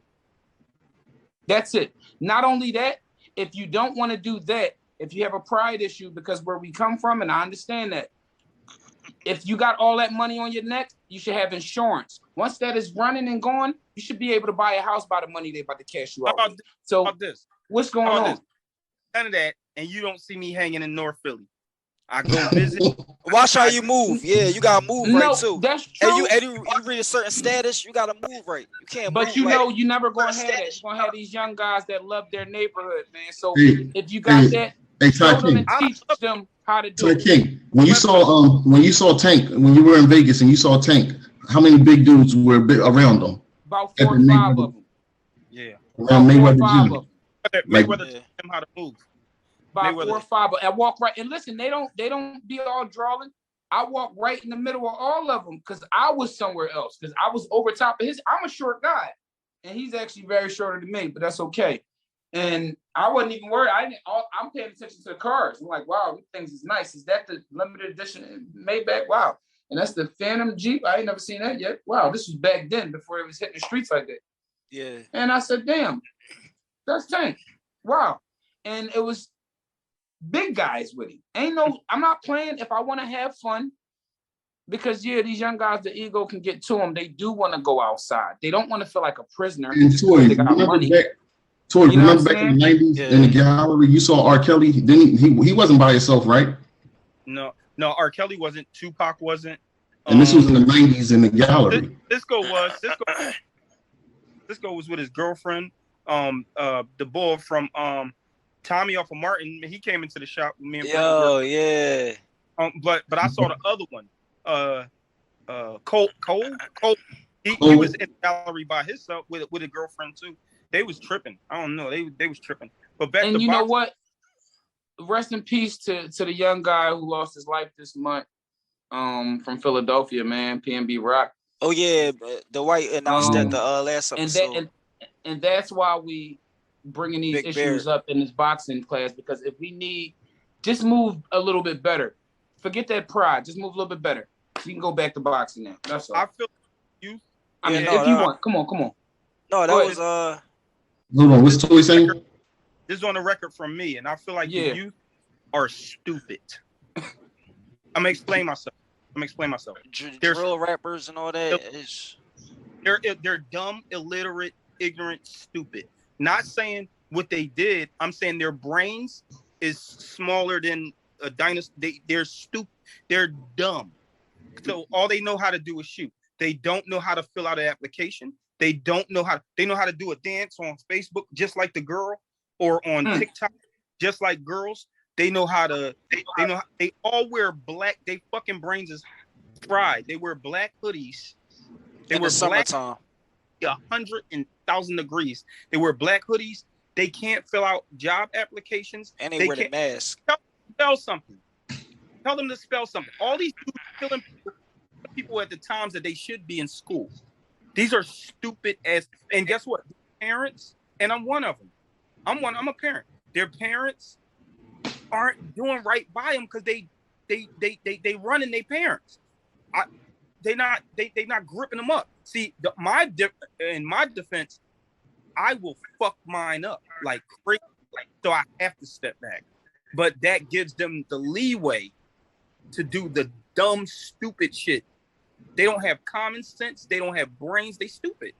That's it. Not only that, if you don't want to do that, if you have a pride issue, because where we come from, and I understand that, if you got all that money on your neck, you should have insurance. Once that is running and gone, you should be able to buy a house by the money they're about to cash you out. How about this? What's going on? None of that, and you don't see me hanging in North Philly. I go visit. Watch how you move. Yeah, you gotta move right too. That's true. And you reach a certain status, you gotta move right. You can't. But you know, you never gonna have that. You're gonna have these young guys that love their neighborhood, man. So if you got that, Hey, Show Ty them King. and teach them how to do Ty it. King. When you saw Tank, when you were in Vegas and you saw Tank, how many big dudes were around them? About 4 or 5 of them. Yeah. Around Mayweather Gym. Mayweather taught him how to move. About 4 or 5. I walk right and listen. They don't be all drawing. I walk right in the middle of all of them because I was somewhere else because I was over top of his. I'm a short guy, and he's actually very shorter than me, but that's okay. And I wasn't even worried. I'm paying attention to the cars. I'm like, wow, these things is nice. Is that the limited edition Maybach? Wow. And that's the Phantom Jeep. I ain't never seen that yet. Wow, this was back then before it was hitting the streets like that. Yeah. And I said, damn, that's Tank. Wow. And it was big guys with him. I'm not playing if I want to have fun. Because these young guys, the ego can get to them. They do want to go outside. They don't want to feel like a prisoner. And Toy, they got money. Remember back in the 90s in the gallery, you saw R. Kelly. Then he wasn't by himself, right? No, R. Kelly wasn't. Tupac wasn't. And this was in the 90s in the gallery. Cisco was with his girlfriend. The boy from Tommy off of Martin. He came into the shop with me and yeah. But I saw the other one. Cole. He was in the gallery by himself with a girlfriend too. They was tripping. I don't know. They was tripping. But back. And you know what? Rest in peace to the young guy who lost his life this month. From Philadelphia, man, PNB Rock. Oh yeah, the white announced that the last episode. And that's why we bringing these Big issues Bear. up in this boxing class because if we need, just move a little bit better. Forget that pride. Just move a little bit better. You can go back to boxing now. That's all. I feel you. If you want, come on. No, that was Hold on, what's Toy saying? This is on the record from me, and I feel like the youth are stupid. I'm gonna explain myself. Drill rappers and all that. They're dumb, illiterate, ignorant, stupid. Not saying what they did. I'm saying their brains is smaller than a dinosaur. They're stupid. They're dumb. So all they know how to do is shoot. They don't know how to fill out an application. They don't know how. They know how to do a dance on Facebook just like the girl, or on TikTok just like girls. They know how to. They all wear black. They fucking brains is fried. They wear black hoodies. They wear black. 100,000 degrees. They wear black hoodies. They can't fill out job applications. And they wear the mask. Spell something. Tell them to spell something. All these killing people at the times that they should be in school. These are stupid as. And guess what? Parents, and I'm one of them. I'm a parent. Their parents aren't doing right by them because they running their parents. They not gripping them up. See, in my defense, I will fuck mine up like crazy, so I have to step back. But that gives them the leeway to do the dumb, stupid shit. They don't have common sense. They don't have brains. They stupid.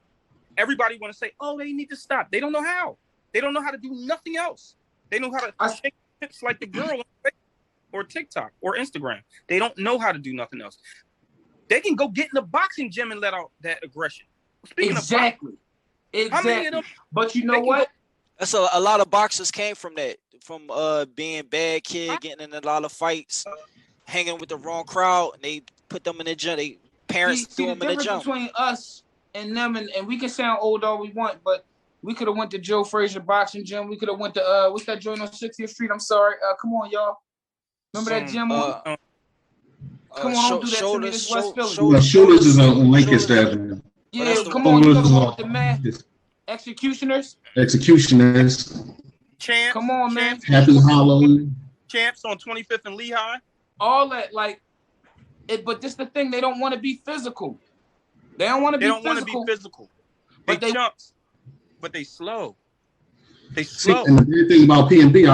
Everybody want to say, oh, they need to stop. They don't know how. They don't know how to do nothing else. They know how to shake hips like the girl on Facebook or TikTok or Instagram. They don't know how to do nothing else. They can go get in the boxing gym and let out that aggression. Exactly. How many of them? But you know what? That's a lot of boxers came from that. From being bad kid, getting in a lot of fights, hanging with the wrong crowd, and they put them in the gym. They parents threw them in the gym. Between us and them, and we can sound old all we want, but we could have went to Joe Frazier boxing gym. We could have went to what's that joint on 60th Street? I'm sorry. Come on, y'all. Remember that gym? Come on, don't do that to me. This West Philly. Shoulders is on Lancaster Avenue. Yeah, come on. You know the one with the man. Executioners. Champs. Come on, man. Happy Hollow. Champs on 25th and Lehigh. All that, but this the thing. They don't want to be physical. They don't want to be physical. But they chumps. But they slow. They slow. See, and the weird thing about PNB,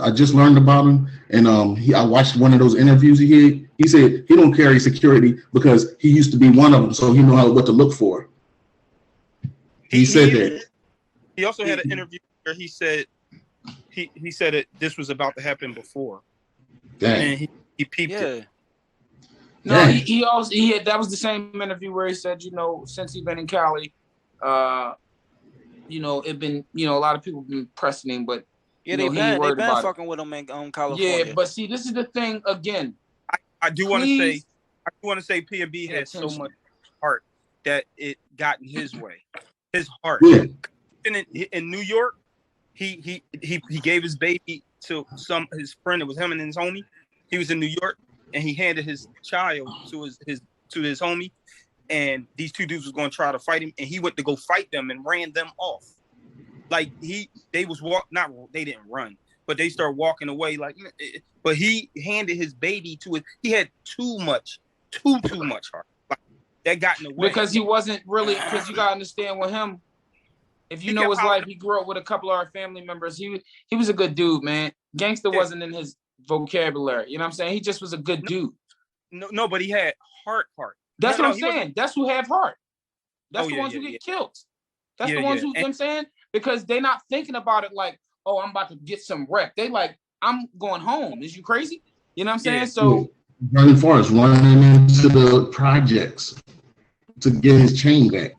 I just learned about him, and I watched one of those interviews he had. He said he don't carry security because he used to be one of them, so he know what to look for. He said that. He also had an interview where he said he said that this was about to happen before. Dang. And he peeped it. No, he had that was the same interview where he said, since he's been in Cali, it been, a lot of people been pressing him, but Yeah, they been fucking with him in California. Yeah, but see, this is the thing again. I do want to say P&B has so much heart that it got in his way. His heart. Yeah. In New York, he gave his baby to his friend. It was him and his homie. He was in New York and he handed his child to his homie, and these two dudes was going to try to fight him, and he went to go fight them and ran them off. Like they didn't run, but they started walking away. But he handed his baby to it. He had too much heart. Like, that got in the way because he wasn't really. Because you gotta understand with him. If you know his life, he grew up with a couple of our family members. He was a good dude, man. Gangster wasn't in his vocabulary. You know what I'm saying? He just was a good dude. No, but he had heart. That's what I'm saying. That's who have heart. That's the ones who get killed. That's the ones who, you know what I'm saying? Because they're not thinking about it like, oh, I'm about to get some wreck. They like, I'm going home. Is you crazy? You know what I'm saying? So running forest, running into the projects to get his chain back.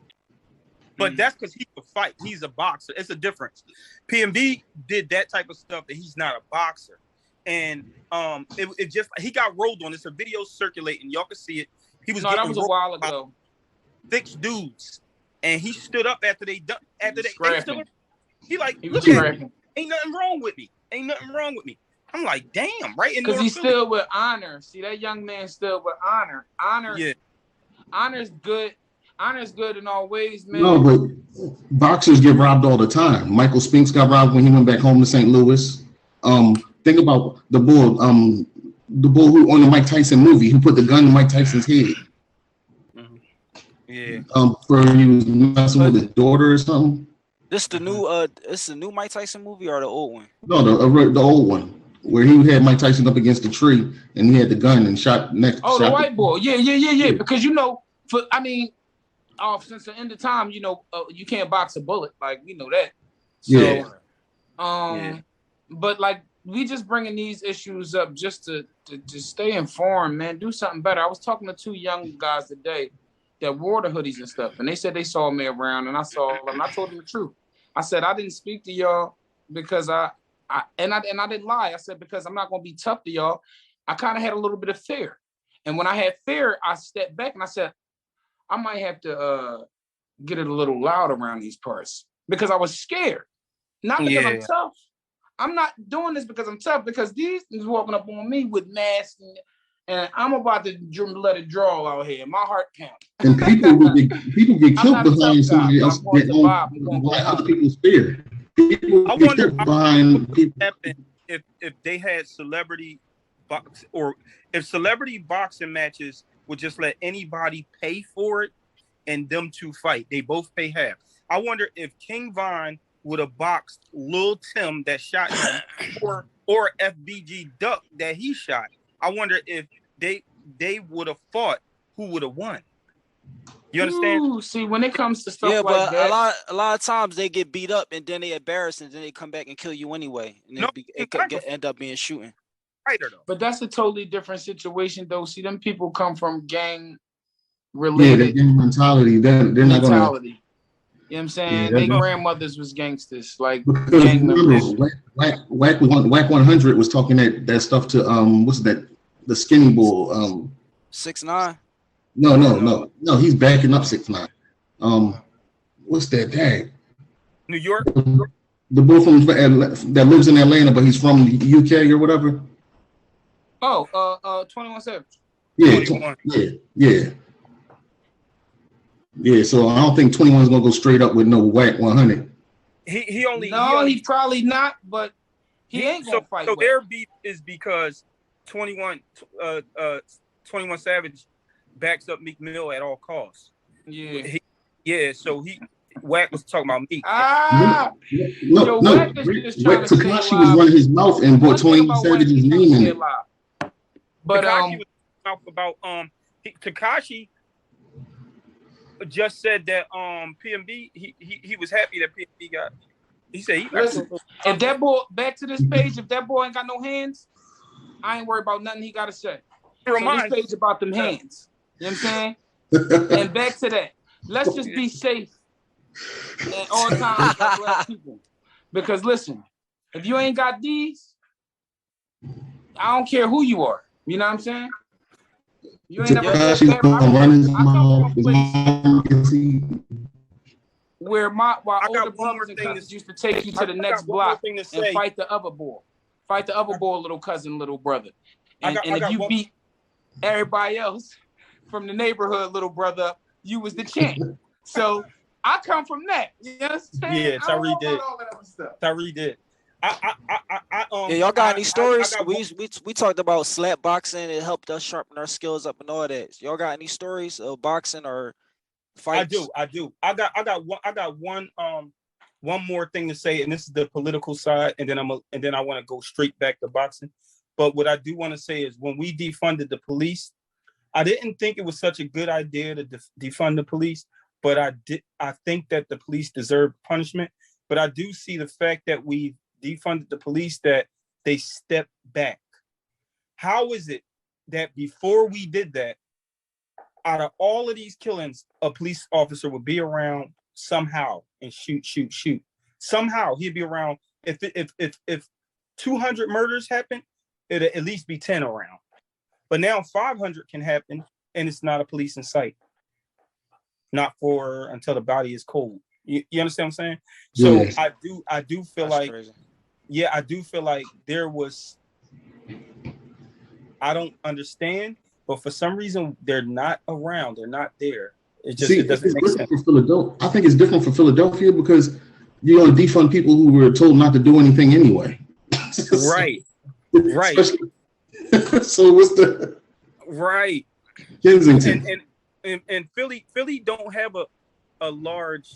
But that's because he could fight. He's a boxer. It's a difference. P&B did that type of stuff that he's not a boxer. And it just, he got rolled on. It's a video circulating. Y'all can see it. That was a while ago. 6 dudes. And he stood up after they done. He was scrapping. Ain't nothing wrong with me. I'm like, damn, right? Because he stood with honor. See, that young man stood with honor. Honor's good. Honor's good in all ways, man. No, but boxers get robbed all the time. Michael Spinks got robbed when he went back home to St. Louis. Think about the bull who on the Mike Tyson movie who put the gun in Mike Tyson's head. Yeah. For he was messing with his daughter or something. This the new Mike Tyson movie or the old one? No, the old one where he had Mike Tyson up against the tree and he had the gun and shot next. Oh, the white boy. Yeah. Because since the end of time, you can't box a bullet. Like, we know that. So, but like, we just bringing these issues up just to stay informed, man. Do something better. I was talking to 2 young guys today that wore the hoodies and stuff, and they said they saw me around, and I saw them, and I told them the truth. I said I didn't speak to y'all because I didn't lie. I said because I'm not gonna be tough to y'all. I kind of had a little bit of fear, and when I had fear, I stepped back and I said I might have to get it a little loud around these parts because I was scared, not because I'm tough. I'm not doing this because I'm tough, because these is walking up on me with masks and I'm about to let it draw out here. My heart counts. And people get killed behind somebody else. Other people's fear. People get killed behind people. If they had celebrity box, or if celebrity boxing matches would just let anybody pay for it and them two fight, they both pay half. I wonder if King Von would have boxed Lil Tim that shot him, or FBG Duck that he shot. I wonder if they would have fought, who would have won. You understand? Ooh, see, when it comes to stuff like that, a lot of times they get beat up and then they embarrass and then they come back and kill you anyway, and it could end up being shooting. But that's a totally different situation, though. See, them people come from gang related. Yeah, the gang mentality. They're not gonna. You know what I'm saying? Their grandmothers was gangsters, like gang members. Whack 100 was talking that stuff to what's that? The skinny bull. 6ix9ine. No. He's backing up 6ix9ine. What's that tag? New York. The bull from that lives in Atlanta, but he's from the UK or whatever. Oh, 21 Savage. Yeah, so I don't think 21 is gonna go straight up with no whack 100. He probably not, but he ain't gonna fight. So their beef is because 21 Savage backs up Meek Mill at all costs. So Wack was talking about Meek. No. Tekashi was running his mouth and brought 21 Savage's name in it. But Tekashi was about Tekashi just said that PMB he was happy that PMB got. He said if that boy, back to this page, if that boy ain't got no hands, I ain't worried about nothing he gotta say. So this page about them hands. You know what I'm saying? And back to that. Let's just be safe at all times for black people. Because listen, If you ain't got these, I don't care who you are. You know what I'm saying? You ain't never I come from a place where my older brothers and cousins used to take you to the next block and fight the other boy. Fight the other boy, little cousin, little brother. And if you beat everybody else from the neighborhood, little brother, you was the champ. So I come from that. You understand? Yeah, Tyree did. Tyree did. Y'all got any stories? We talked about slap boxing. It helped us sharpen our skills up and all that. Y'all got any stories of boxing or fights? I do. I got one more thing to say, and this is the political side, and then I want to go straight back to boxing. But what I do want to say is when we defunded the police, I didn't think it was such a good idea to defund the police, but I think that the police deserve punishment. But I do see the fact that we defunded the police, that they stepped back. How is it that before we did that, out of all of these killings, a police officer would be around somehow and shoot? Somehow he'd be around. If 200 murders happen, it'd at least be 10 around. But now 500 can happen, and it's not a police in sight. Not for until the body is cold. You understand what I'm saying? So yes. I do feel That's like crazy. Yeah, I do feel like there was. I don't understand, but for some reason they're not around. They're not there. It doesn't make sense. For Philadelphia, I think it's different for Philadelphia because you're going to defund people who were told not to do anything anyway. Right. So what's the right? Kensington and Philly don't have a large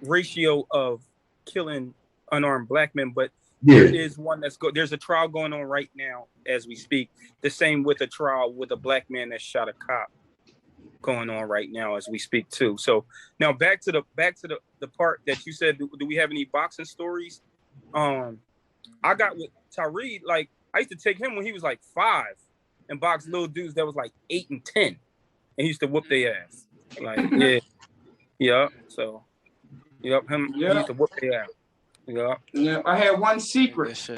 ratio of killing unarmed black men, but there is one there's a trial going on right now as we speak. The same with a trial with a black man that shot a cop going on right now as we speak too. So now back to the part that you said, do we have any boxing stories? I got with Tyree, like I used to take him when he was like 5 and box little dudes that was like 8 and 10, and he used to whoop their ass. Like so he used to whoop their ass. Yeah, I had one secret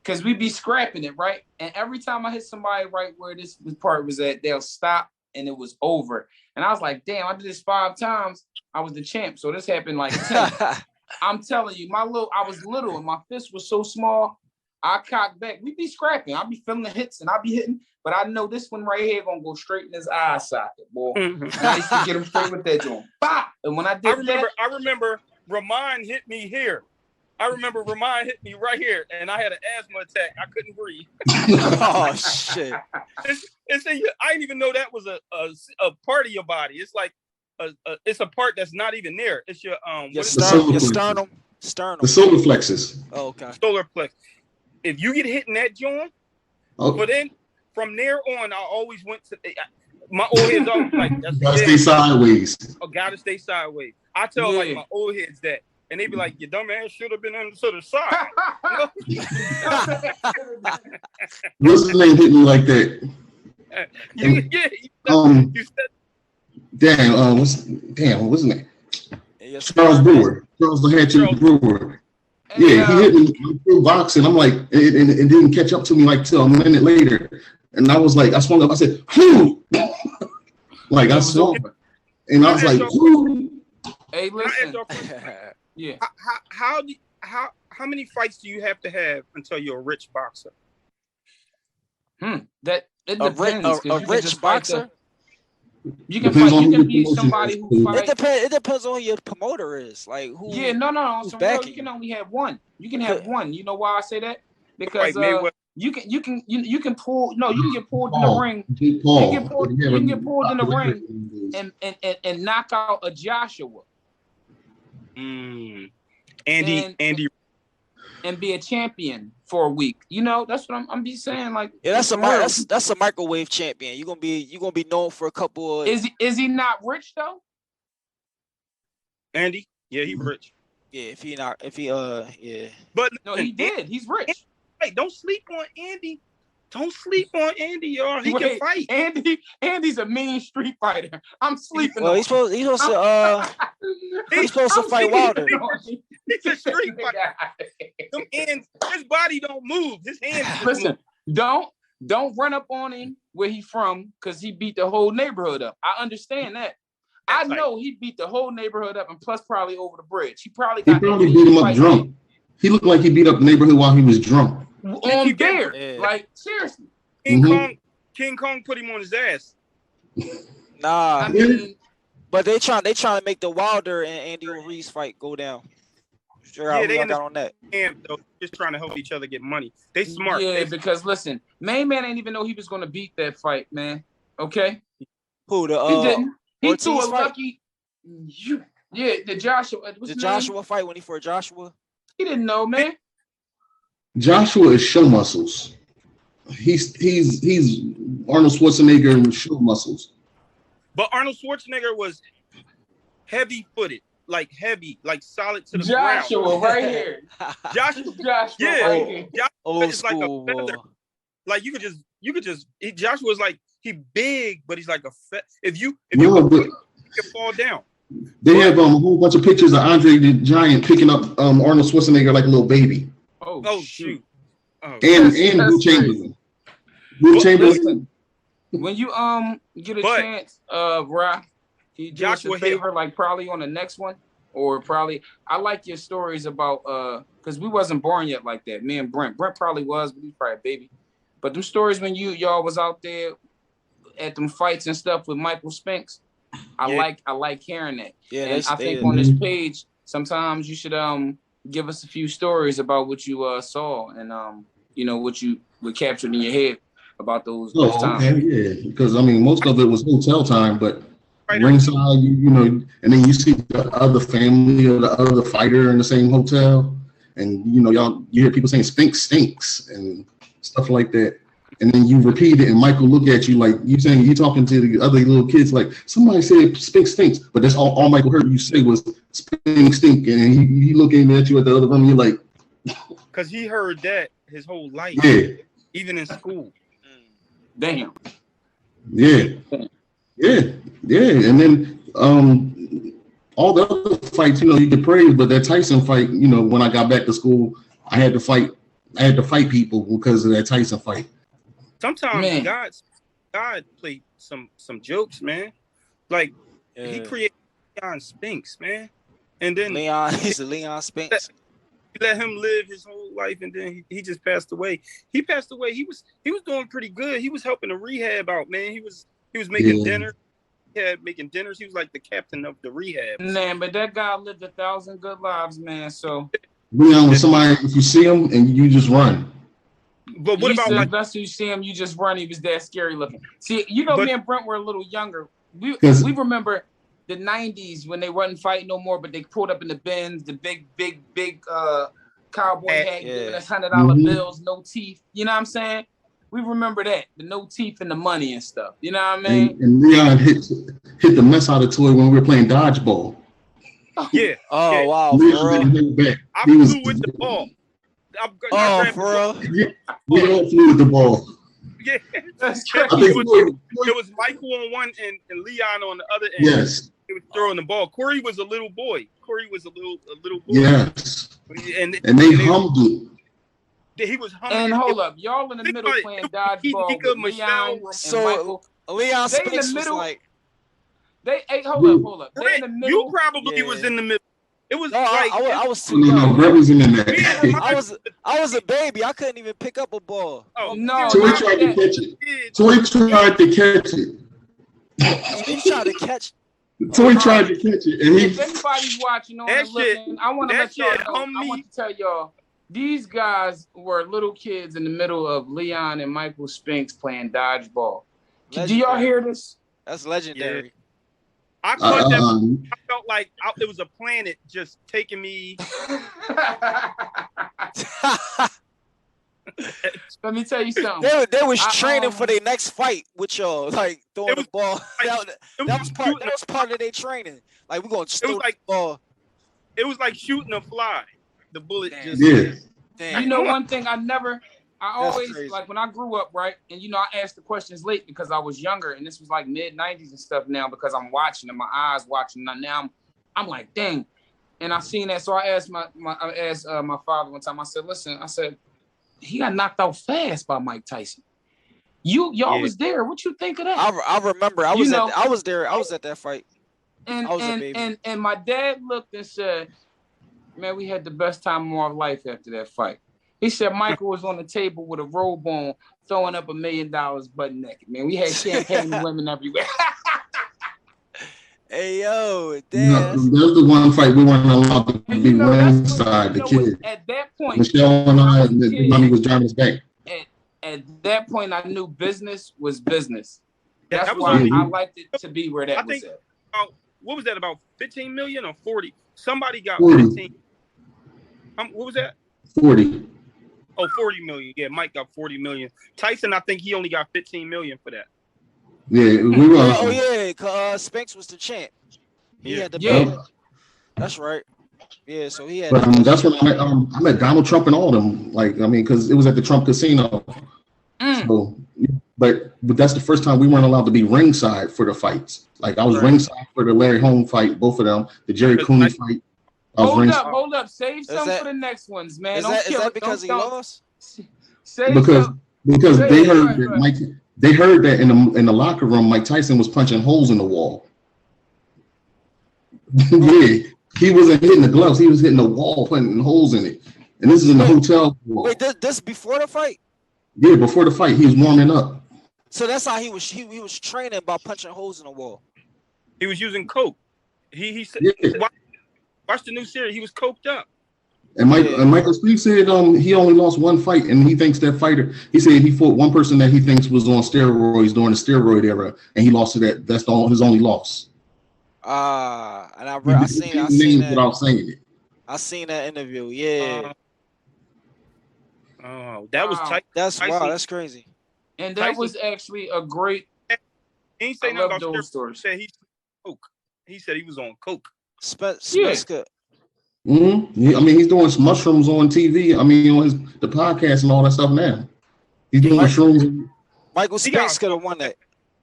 because we be scrapping it, right? And every time I hit somebody right where this part was at, they'll stop and it was over. And I was like, damn, I did this 5 times. I was the champ. So this happened like 10. I'm telling you, I was little and my fist was so small. I cocked back. We be scrapping. I be feeling the hits and I be hitting, but I know this one right here gonna go straight in his eye socket, boy. Mm-hmm. And I used to get him straight with that joint. Bop! And when I remember Ramon hit me here. I remember Ramon hit me right here, and I had an asthma attack. I couldn't breathe. Oh shit! I didn't even know that was a part of your body. It's like it's a part that's not even there. It's your your sternum. The solar plexus. Oh, okay. Solar plexus. If you get hit in that joint, but then from there on, I always went to my old heads. Always like, that's gotta stay sideways. Oh, gotta stay sideways. I tell like my old heads that. And they be like, your dumb ass should have been on the side. What's the name hit me like that? What's his name? Charles Brewer. Charles the Hatchet Brewer. Yeah, he hit me through boxing. I'm like, it didn't catch up to me like till a minute later. And I was like, I swung up, I said, whoo! Like I swung. And I was like, whoo! Hey, listen. Yeah. How many fights do you have to have until you're a rich boxer? That it depends. A rich boxer. You can be somebody who fights. It depends on who your promoter is. Like who? Yeah, no. So you can only have one. You can have one. You know why I say that? Because you can pull. No, you can get pulled in the ring. You can get pulled in the ring and knock out a Joshua. Andy, and be a champion for a week. You know, that's what I'm be saying. Like, yeah, that's a microwave champion. You're gonna be known for a couple of. Is he not rich though? Andy, yeah, he's rich. Yeah, yeah. But no, he did. He's rich. Hey, don't sleep on Andy. Don't sleep on Andy, y'all. He can fight. Andy's a mean street fighter. I'm sleeping. Well, he's supposed to fight Wilder. He's a street fighter. Them hands, his body don't move. His hands. Listen, don't run up on him where he from, because he beat the whole neighborhood up. I understand that. I know he beat the whole neighborhood up, and plus probably over the bridge. He probably beat him up drunk. He looked like he beat up the neighborhood while he was drunk. On there. Yeah. Like, seriously. King Kong put him on his ass. Nah. I mean, but they trying to make the Wilder and Andy Ruiz fight go down. Sure, yeah, they got on that. Though, just trying to help each other get money. They smart. Yeah, because listen, main man ain't even know he was going to beat that fight, man. Okay? Who, the he didn't. He Ortiz threw a fight? lucky. Yeah, the Joshua. The Joshua fight when he fought Joshua. He didn't know, man. Joshua is show muscles. He's Arnold Schwarzenegger and show muscles. But Arnold Schwarzenegger was heavy-footed, like heavy, like solid to the ground. Joshua right here. Joshua right here. Joshua old is like a feather. Like you could just. Joshua's like he big, but he's like a feather. If you can fall down. They have a whole bunch of pictures of Andre the Giant picking up Arnold Schwarzenegger like a little baby. Oh shoot! And Will Chamberlain. Will Chamberlain. When you get a chance, Rah, he do us a favor, like probably on the next one, or probably I like your stories about because we wasn't born yet like that. Me and Brent probably was, but he was probably a baby. But them stories when y'all was out there at them fights and stuff with Michael Spinks. I like hearing that. Yeah, and I think on this page, sometimes you should give us a few stories about what you saw and what captured in your head about those times. Okay, yeah, because I mean most of it was hotel time, but ringside, and then you see the other family or the other fighter in the same hotel, and you hear people saying Spinks stinks and stuff like that. And then you repeat it, and Michael look at you like you talking to the other little kids like somebody said Spinks stinks, but that's all Michael heard you say was Spinks stink, and he looking at you at the other room. And you're like, because he heard that his whole life, even in school. Damn. Yeah. And then all the other fights, you get praised, but that Tyson fight, when I got back to school, I had to fight people because of that Tyson fight. Sometimes God played some jokes, man. Like he created Leon Spinks, man, and then he's a Leon Spinks. He let him live his whole life, and then he just passed away. He passed away. He was doing pretty good. He was helping the rehab out, man. He was making dinner. Making dinners. He was like the captain of the rehab. Man, but that guy lived 1,000 good lives, man. So when somebody, if you see him and you just run. But what about like unless you see him, you just run. He was that scary looking. See, me and Brent were a little younger. We remember the 90s when they wasn't fighting no more, but they pulled up in the Benz, the big cowboy hat, giving us $100 bills, no teeth. You know what I'm saying? We remember that, the no teeth and the money and stuff. You know what I mean? And Leon hit the mess out of Toy when we were playing dodgeball. Yeah. Oh yeah. Wow. I flew with the ball. For real? We all flew with the ball. Yeah. It was Michael on one end and Leon on the other end. Yes. He was throwing the ball. Corey was a little boy. Yes. And they hummed it. He was humming. And hold up, y'all in the middle playing dodgeball with Leon and Michael. Leon Spinks was like. Hold up. They in the middle. You probably was in the middle. It was I was too young. No, Brett was in there. I was a baby. I couldn't even pick up a ball. Oh no! Toy tried to catch it. Toy tried to catch it. He tried to catch. Toy tried to catch it, and if anybody's watching or listening, I want to let y'all know. I want to tell y'all, these guys were little kids in the middle of Leon and Michael Spinks playing dodgeball. Do y'all hear this? That's legendary. Yeah. I caught that. I felt like it was a planet just taking me. Let me tell you something. They was training for their next fight with y'all, like throwing the ball. That was part of their training. Like we're gonna throw the ball. It was like shooting a fly. The bullet just. Yeah. Damn. You know one thing I always like when I grew up, right? And I asked the questions late because I was younger, and this was like mid-90s and stuff now because I'm watching and my eyes watching. Now I'm like, dang, And I seen that, so I asked my father one time. I said, "Listen," I said, "he got knocked out fast by Mike Tyson. Y'all was there. What you think of that?" I remember. I was there. I was at that fight. And my dad looked and said, "Man, we had the best time of our life after that fight." He said Michael was on the table with a robe on, throwing up $1 million butt naked. Man, we had champagne and women everywhere. Hey yo, damn. That's the one fight we weren't allowed to be ringside. The kid. At that point, Michelle and I, the mommy was driving us back. At that point, I knew business was business. That's why I liked it to be where that was at. What was that, about 15 million or 40? Somebody got 15. What was that? 40. Oh, 40 million. Yeah, Mike got 40 million. Tyson, I think he only got 15 million for that. Yeah, we were. Oh yeah, Spence was the champ. He had the belt. That's right. Yeah, so he had. But that's when I met Donald Trump and all of them. Like, I mean, because it was at the Trump Casino. So, but that's the first time we weren't allowed to be ringside for the fights. Like, I was ringside for the Larry Holm fight, both of them, the Jerry Cooney fight. Hold up, save some for the next ones, man. Is that because he lost? Because they heard that Mike. They heard that in the locker room, Mike Tyson was punching holes in the wall. Yeah, he wasn't hitting the gloves; he was hitting the wall, punching holes in it. And this is in the hotel wall. Wait, this before the fight? Yeah, before the fight, he was warming up. So that's how he was training by punching holes in the wall. He was using coke. He said, watch the new series. He was coked up. And Michael Spinks said he only lost one fight, and he thinks that fighter. He said he fought one person that he thinks was on steroids during the steroid era, and he lost to that. That's his only loss. And I seen that without saying it. I seen that interview. Yeah. That was tight. That's wow. That's crazy. And that was actually a great. He ain't say nothing about stories. He said he was on coke. Spence. Mm-hmm. I mean, he's doing mushrooms on TV. I mean, on the podcast and all that stuff now. He's doing mushrooms. Michael Spinks could have won that.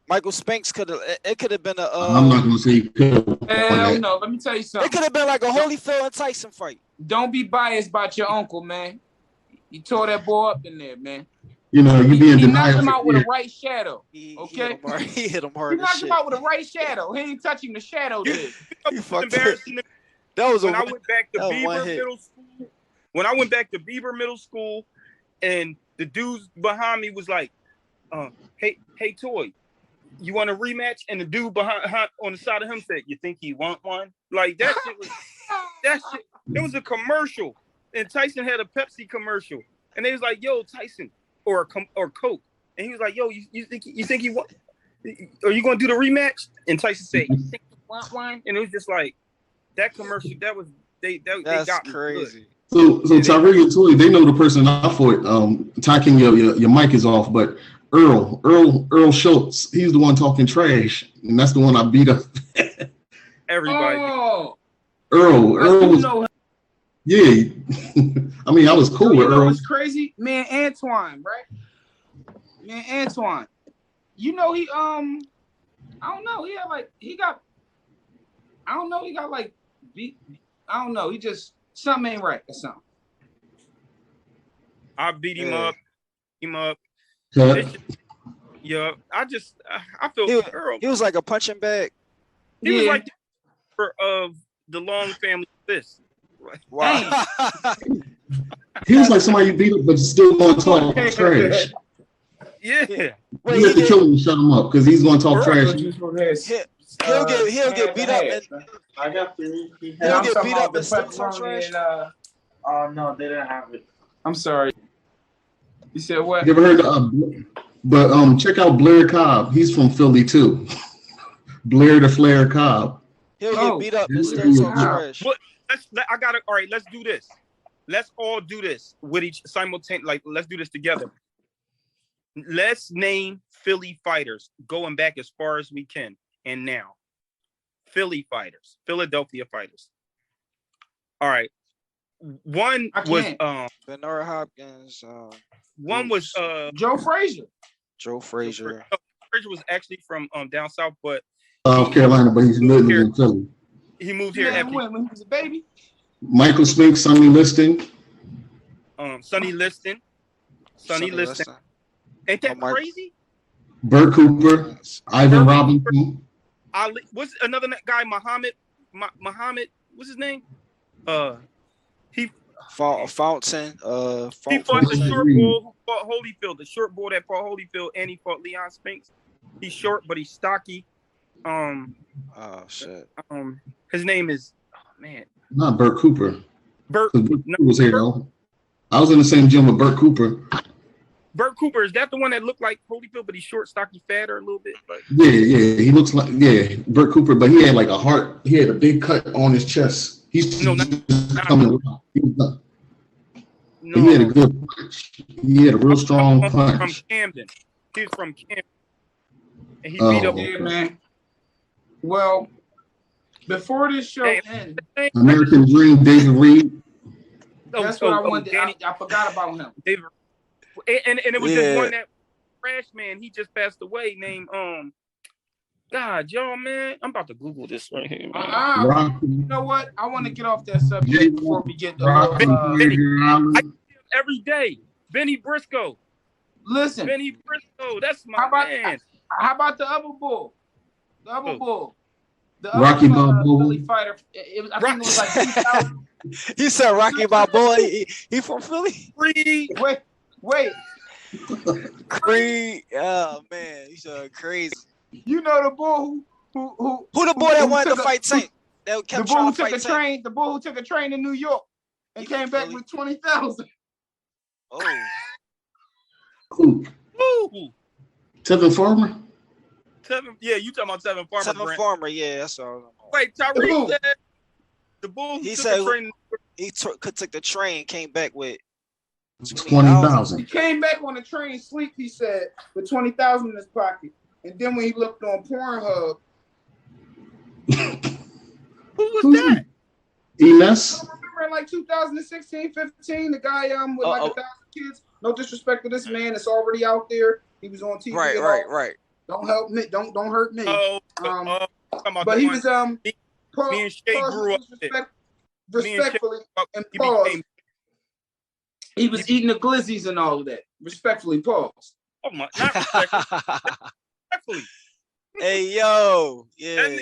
Michael Spinks could have. It could have been a. I'm not gonna say. Hell no. Let me tell you something. It could have been like a Holyfield and Tyson fight. Don't be biased about your uncle, man. He tore that boy up in there, man. You know, you be in denial. He knocked him out with a right shadow. Okay, he hit him hard. He knocked him out with a right shadow. He ain't touching the shadow. You fucked embarrassing. That was when I went back to Beaver Middle School. When I went back to Beaver Middle School, and the dudes behind me was like, "Hey, Toy, you want a rematch?" And the dude behind on the side of him said, "You think he want one?" Like that shit was that shit. It was a commercial, and Tyson had a Pepsi commercial, and they was like, "Yo, Tyson, or Coke," and he was like, "Yo, you think he want? Are you gonna do the rematch?" And Tyson said, "You think he want one?" And it was just like. That commercial, that was they got crazy. So Tyreek and Toy, they know the person I fought. Talking your mic is off, but Errol Schultz, he's the one talking trash, and that's the one I beat up. Everybody. Oh. Earl was. Yeah, I mean I was cool with Earl. What's crazy, man? Antoine, right? Man, Antoine. You know he I don't know. He got like. I don't know. He just something ain't right or something. I beat him up. Yeah, I feel Errol. He was like a punching bag. He was like of the Long family fist. Wow. He was like somebody you beat up, but still going to talk trash. Yeah. Wait, you have to kill him and shut him up because he's going to talk trash. He'll get beat up. I got 3. He'll get beat up and still talk trash. Oh no, they didn't have it. I'm sorry. You said what? You ever heard but check out Blair Cobb. He's from Philly too. Blair the Flair Cobb. He'll get beat up and still talk trash. All right, let's do this. Let's all do this with each simultaneously. Like, let's do this together. Let's name Philly fighters going back as far as we can. And now, Philly fighters, Philadelphia fighters. All right. One was Bernard Hopkins. One was Joe Frazier. Joe Frazier. Frazier was actually from down south, but South Carolina, but he's living in Philly. He moved here when he was a baby. Michael Spinks, Sonny Liston. Sonny Liston. Ain't that crazy? Bert Cooper, Ivan Robinson. Ali, what's another guy? Muhammad. What's his name? He Fountain. He fought the short bull who fought Holyfield. The short bull that fought Holyfield, and he fought Leon Spinks. He's short, but he's stocky. Oh shit. His name is man. Not Bert Cooper. Bert was here though. I was in the same gym with Bert Cooper. Bert Cooper, is that the one that looked like Holyfield, but he's short, stocky, fatter a little bit? Like, yeah, he looks like Bert Cooper, but he had like a heart. He had a big cut on his chest. He's coming. No. He had a good punch. He had a real strong punch. From Camden. He was from Camden. And he beat up. Yeah, man. Well, before this show ends, American Dream, David Reed. That's what I wanted. I forgot about him. David. And it was just one that Crash Man. He just passed away. Named God, y'all, man. I'm about to Google this right here. You know what? I want to get off that subject before we get the every day. Benny Briscoe. Listen, Benny Briscoe. That's my man. How about the other bull? The other bull. The Rocky Balboa. Fighter. I think it was like 2000. He said Rocky Balboa. He from Philly. Wait. Creed. Oh man, he's so crazy. You know the bull who the boy that wanted to fight Tank? That kept the bull who took a train. The bull who took a train in New York and came back with 20,000. Oh. Who? Tevin Farmer. Yeah, you talking about Tevin Farmer? Tevin Farmer, yeah, that's all. Wait, Tyreek said the bull. He said he took the train, came back with 20,000. He came back on the train sleep. He said with 20,000 in his pocket, and then when he looked on Pornhub, who was that? Enes. I remember in like 2016, 15, the guy with like 1,000 kids. No disrespect to this man, it's already out there. He was on TV. Right. Don't help me. Don't hurt me. But he was me and Shay grew up respectfully and pause. He was eating the glizzies and all of that. Respectfully, pause. Oh my, not respectfully. Hey yo, yeah.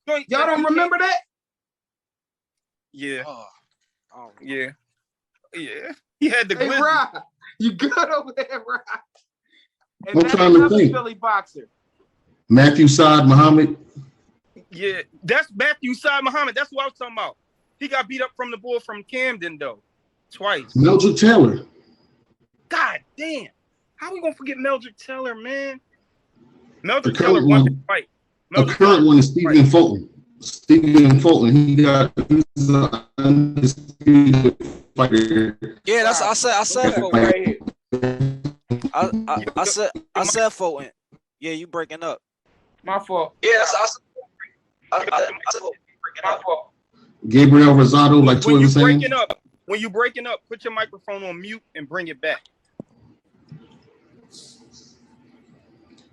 Y'all don't remember that? Yeah. Yeah. He had the glizzy. Hey, Rob, you good over there, Rob? And I'm trying to think. Philly boxer. Matthew Saad Muhammad. Yeah, that's Matthew Saad Muhammad. That's what I was talking about. He got beat up from the bull from Camden, though. Twice. Mildred Taylor. God damn. How we gonna forget Mildred Taylor, man? Mildred Taylor won the fight. The current one is Stephen Fulton. He got an undisputed fighter. Yeah, that's I said Fulton. Right here. I said Fulton. Yeah, you breaking up. My fault. Yeah, that's my fault. Gabriel Rosado, like when you saying. When you breaking up, put your microphone on mute and bring it back.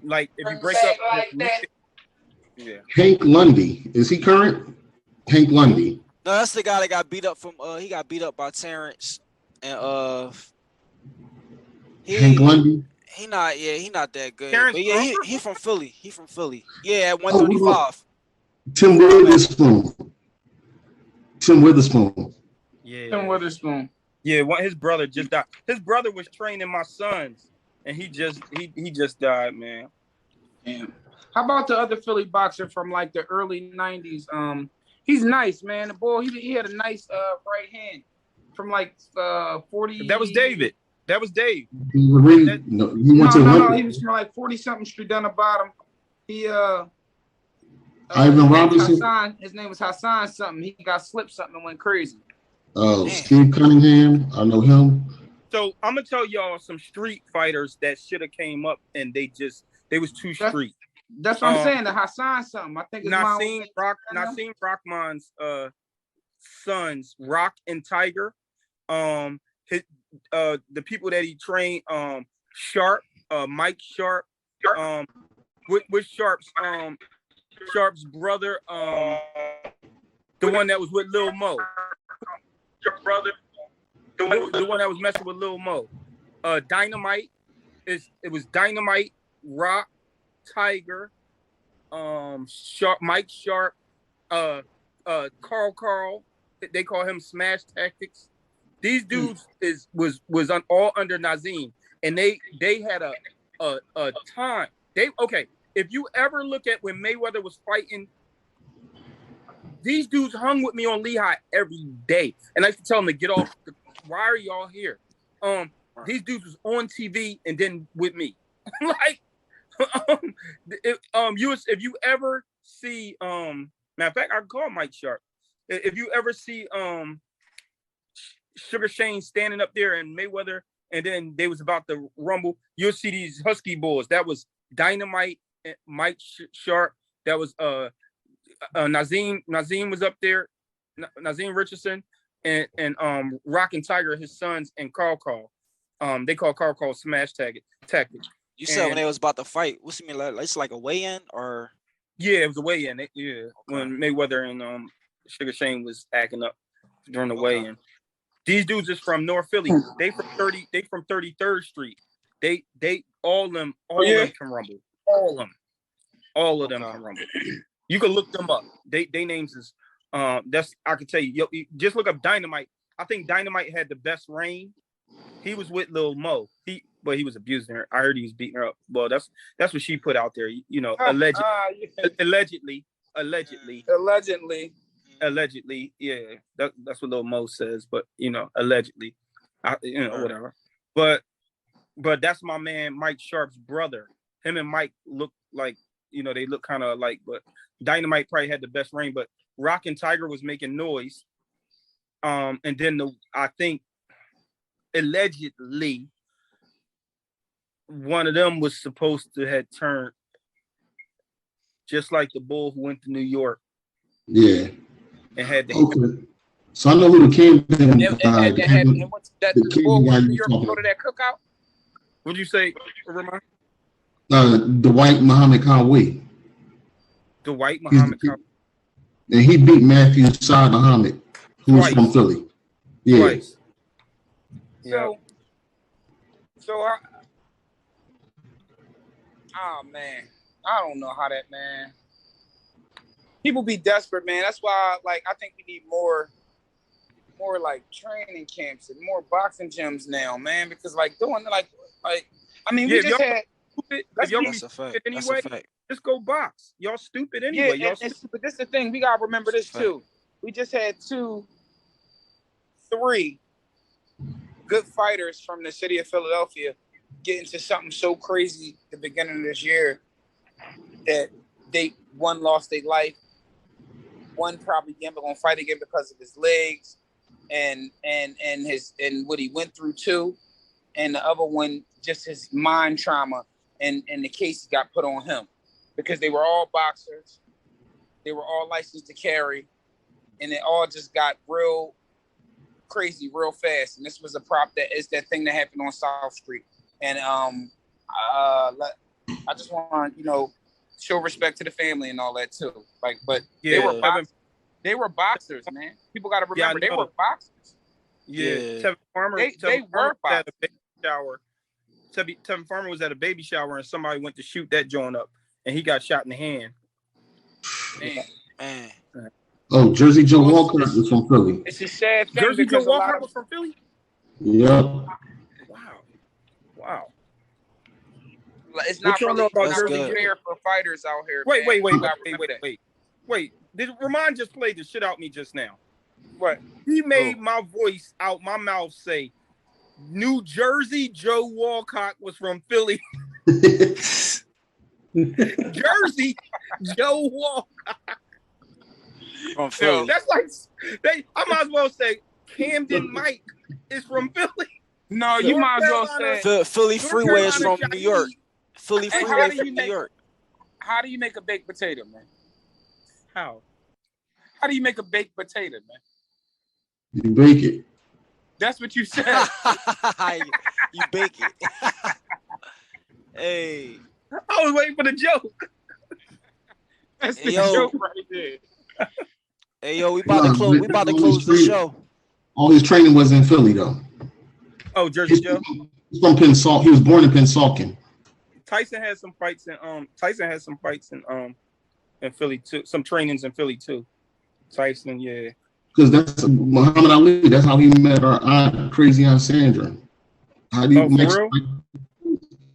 Like if you break up, like yeah. Hank Lundy, is he current? Hank Lundy. No, that's the guy that got beat up from. He got beat up by Terence, and Hank Lundy. He not that good. Terence, but yeah, he from Philly. He from Philly. Yeah, at 135. Tim Witherspoon. Yeah. Tim Witherspoon. Yeah, his brother just died. His brother was training my sons, and he just died, man. Damn. How about the other Philly boxer from like the early 90s? He's nice, man. The boy, he had a nice right hand from like 40. That was David. That was Dave. He went to he was from like 40-something street down the bottom. He Ivan Robinson. His name was Hassan something. He got slipped something and went crazy. Oh, Steve Cunningham. I know him. So I'm gonna tell y'all some street fighters that should have came up and they was too street. That's what I'm saying. The Hassan something. I think it's Nassim Rockman's sons, Rock and Tiger. The people that he trained, Sharp, Mike Sharp, with Sharp's brother, the one that was with Lil Mo. The one that was messing with Lil Mo. Dynamite. It was Dynamite, Rock, Tiger, Sharp, Mike Sharp, Carl. They call him Smash Tactics. These dudes was all under Nazim, and they had a time. If you ever look at when Mayweather was fighting, these dudes hung with me on Lehigh every day, and I used to tell them to get off. Why are y'all here? These dudes was on TV and then with me. Like, if you ever see, matter of fact, I call Mike Sharp. If you ever see Sugar Shane standing up there and Mayweather, and then they was about to rumble, you'll see these Husky Bulls. That was Dynamite, Mike Sharp. That was Nazim was up there, Nazim Richardson, and Rock and Tiger, his sons, and Carl. They call Carl Smash Tactic. You said when they was about to fight, what's it mean? Like it's like a weigh-in or? Yeah, it was a weigh-in. When Mayweather and Sugar Shane was acting up during the weigh-in. These dudes is from North Philly. They from 33rd Street. They all of them can rumble. All of them can rumble. You can look them up. They names is that's I can tell you. Just look up Dynamite. I think Dynamite had the best reign. He was with Lil Mo. But he was abusing her. I heard he was beating her up. Well, that's what she put out there. You know, allegedly. Yeah, that's what Lil Mo says. But you know, allegedly, whatever. But that's my man Mike Sharp's brother. Him and Mike look like, they look kind of alike. But Dynamite probably had the best reign. But Rock and Tiger was making noise. And then I think allegedly one of them was supposed to have turned just like the bull who went to New York. Yeah. And had the okay. So I know who the kingpin and what's that the bull went to New York to go to that cookout? What'd you say, Ramon? The white Muhammad Conway. The white Muhammad Conway. And he beat Matthew Saad Muhammad, who was from Philly. Yeah. Twice. Oh man, I don't know how that, man. People be desperate, man. That's why, I think we need more like training camps and more boxing gyms now, man. Because we just had. That's a fact. Anyway, just go box. Y'all stupid anyway. Yeah, but this is the thing. We gotta remember this too. We just had 3 good fighters from the city of Philadelphia get into something so crazy at the beginning of this year that one lost their life, one probably never gonna fight again because of his legs and what he went through too, and the other one just his mind trauma and the case got put on him because they were all boxers, they were all licensed to carry, and it all just got real crazy real fast. And this was a prop that is that thing that happened on South Street. And I just want to, show respect to the family and all that too. They were boxers, man. People got to remember they were boxers. Yeah. Tevin Farmer, they were boxers. At a baby shower. Tevin Farmer was at a baby shower and somebody went to shoot that joint up and he got shot in the hand. Man. Oh, Jersey Joe Walker was from Philly. It's a sad thing. Jersey Joe Walker was from Philly? Yep. Wow. It's not really fair for fighters out here. Wait. Did Ramon just play the shit out me just now? What? He made my voice out my mouth say, New Jersey Joe Walcott was from Philly. Jersey Joe Walcott. From Philly. That's I might as well say Camden Mike is from Philly. No, you might as well say Philly Freeway is from New York. Philly Freeway from New York. How do you make a baked potato, man? How do you make a baked potato, man? You bake it. That's what you said. You bake it. Hey. I was waiting for the joke. That's the joke right there. Hey yo, we about to close the show. All his training was in Philly, though. Oh, Jersey Joe. He's from Pensauken. He was born in Pensauken. Tyson had some fights in Philly too. Some trainings in Philly too. Tyson, yeah. Because that's Muhammad Ali. That's how he met our aunt, crazy Aunt Sandra. How do you for real?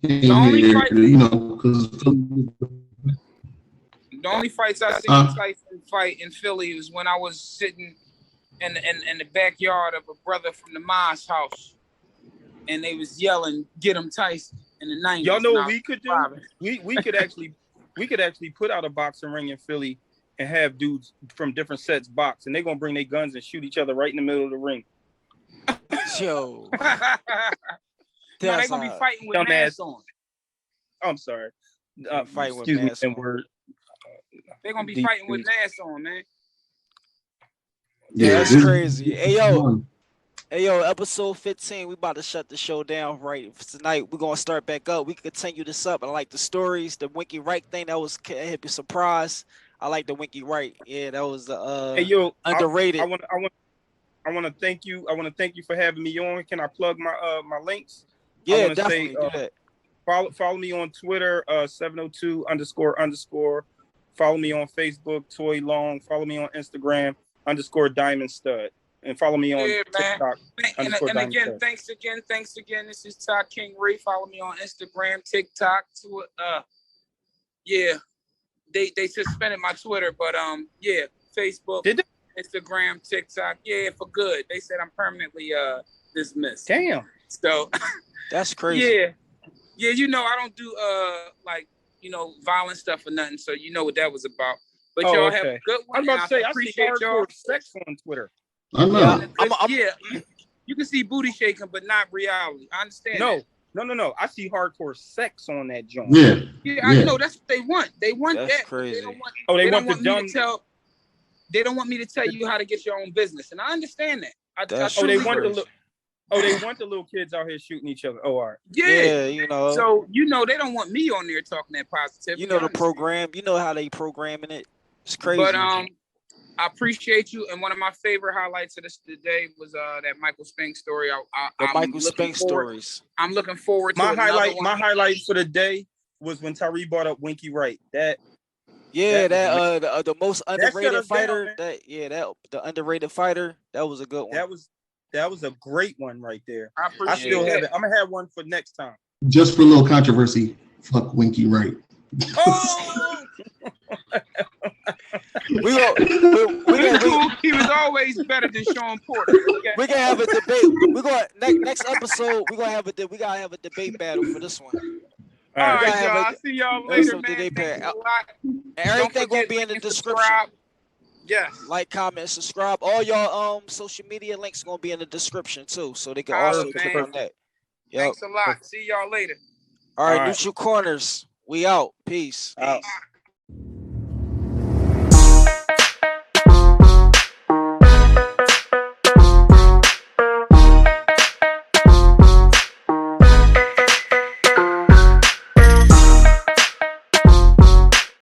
The only fight, because the only fights I seen Tyson fight in Philly was when I was sitting in the backyard of a brother from the Moss house, and they was yelling, "Get him, Tyson!" in the 90s. Y'all know what we could do? We could actually put out a boxing ring in Philly and have dudes from different sets box, and they're gonna bring their guns and shoot each other right in the middle of the ring. Yo. No, they're gonna be fighting with masks on. I'm sorry. Fighting with masks on. They're gonna be fighting with masks on, man. Yeah, that's crazy. Hey yo, episode 15. We about to shut the show down right tonight. We're gonna start back up. We can continue this up. I like the stories, the Winky Wright thing. That was a surprise. I like the Winky Wright. Yeah, that was underrated. I want to thank you. I want to thank you for having me on. Can I plug my links? Yeah, definitely do that. Follow me on Twitter, 702__. Follow me on Facebook, Toy Long. Follow me on Instagram, _Diamond Stud. And follow me on TikTok. And again, thanks again. This is Todd King Ray. Follow me on Instagram, TikTok. They suspended my Twitter, but Facebook, Instagram, TikTok, for good. They said I'm permanently dismissed. Damn. So that's crazy. Yeah, I don't do violent stuff or nothing. So you know what that was about. But y'all have a good one. I'm about to say I see hardcore sex on Twitter. I know. You can see booty shaking, but not reality. I understand. No. I see hardcore sex on that joint. Yeah, I know. That's what they want. They want that's that. Crazy. They don't want. They don't want me to tell. They don't want me to tell you how to get your own business, and I understand that. They want the little kids out here shooting each other. Oh, all right. Yeah, So they don't want me on there talking that positivity. The program. You know how they programming it. It's crazy. But I appreciate you. And one of my favorite highlights of this today was that Michael Spinks story. Michael Spinks stories. I'm looking forward to my highlight for the day was when Tyree brought up Winky Wright. The most underrated fighter. The underrated fighter. That was a good one. That was a great one right there. I still have it. I'm gonna have one for next time. Just for a little controversy, fuck Winky Wright. Oh! He was always better than Sean Porter. We're gonna have a debate. Next episode. We gotta have a debate battle for this one. All right, y'all. I'll see y'all later, man. Everything gonna be in the description. Yes. Like, comment, subscribe. All y'all social media links gonna be in the description too, so they can also click on that. Thanks a lot. See y'all later. All right, Neutral Corners. We out. Peace. Out.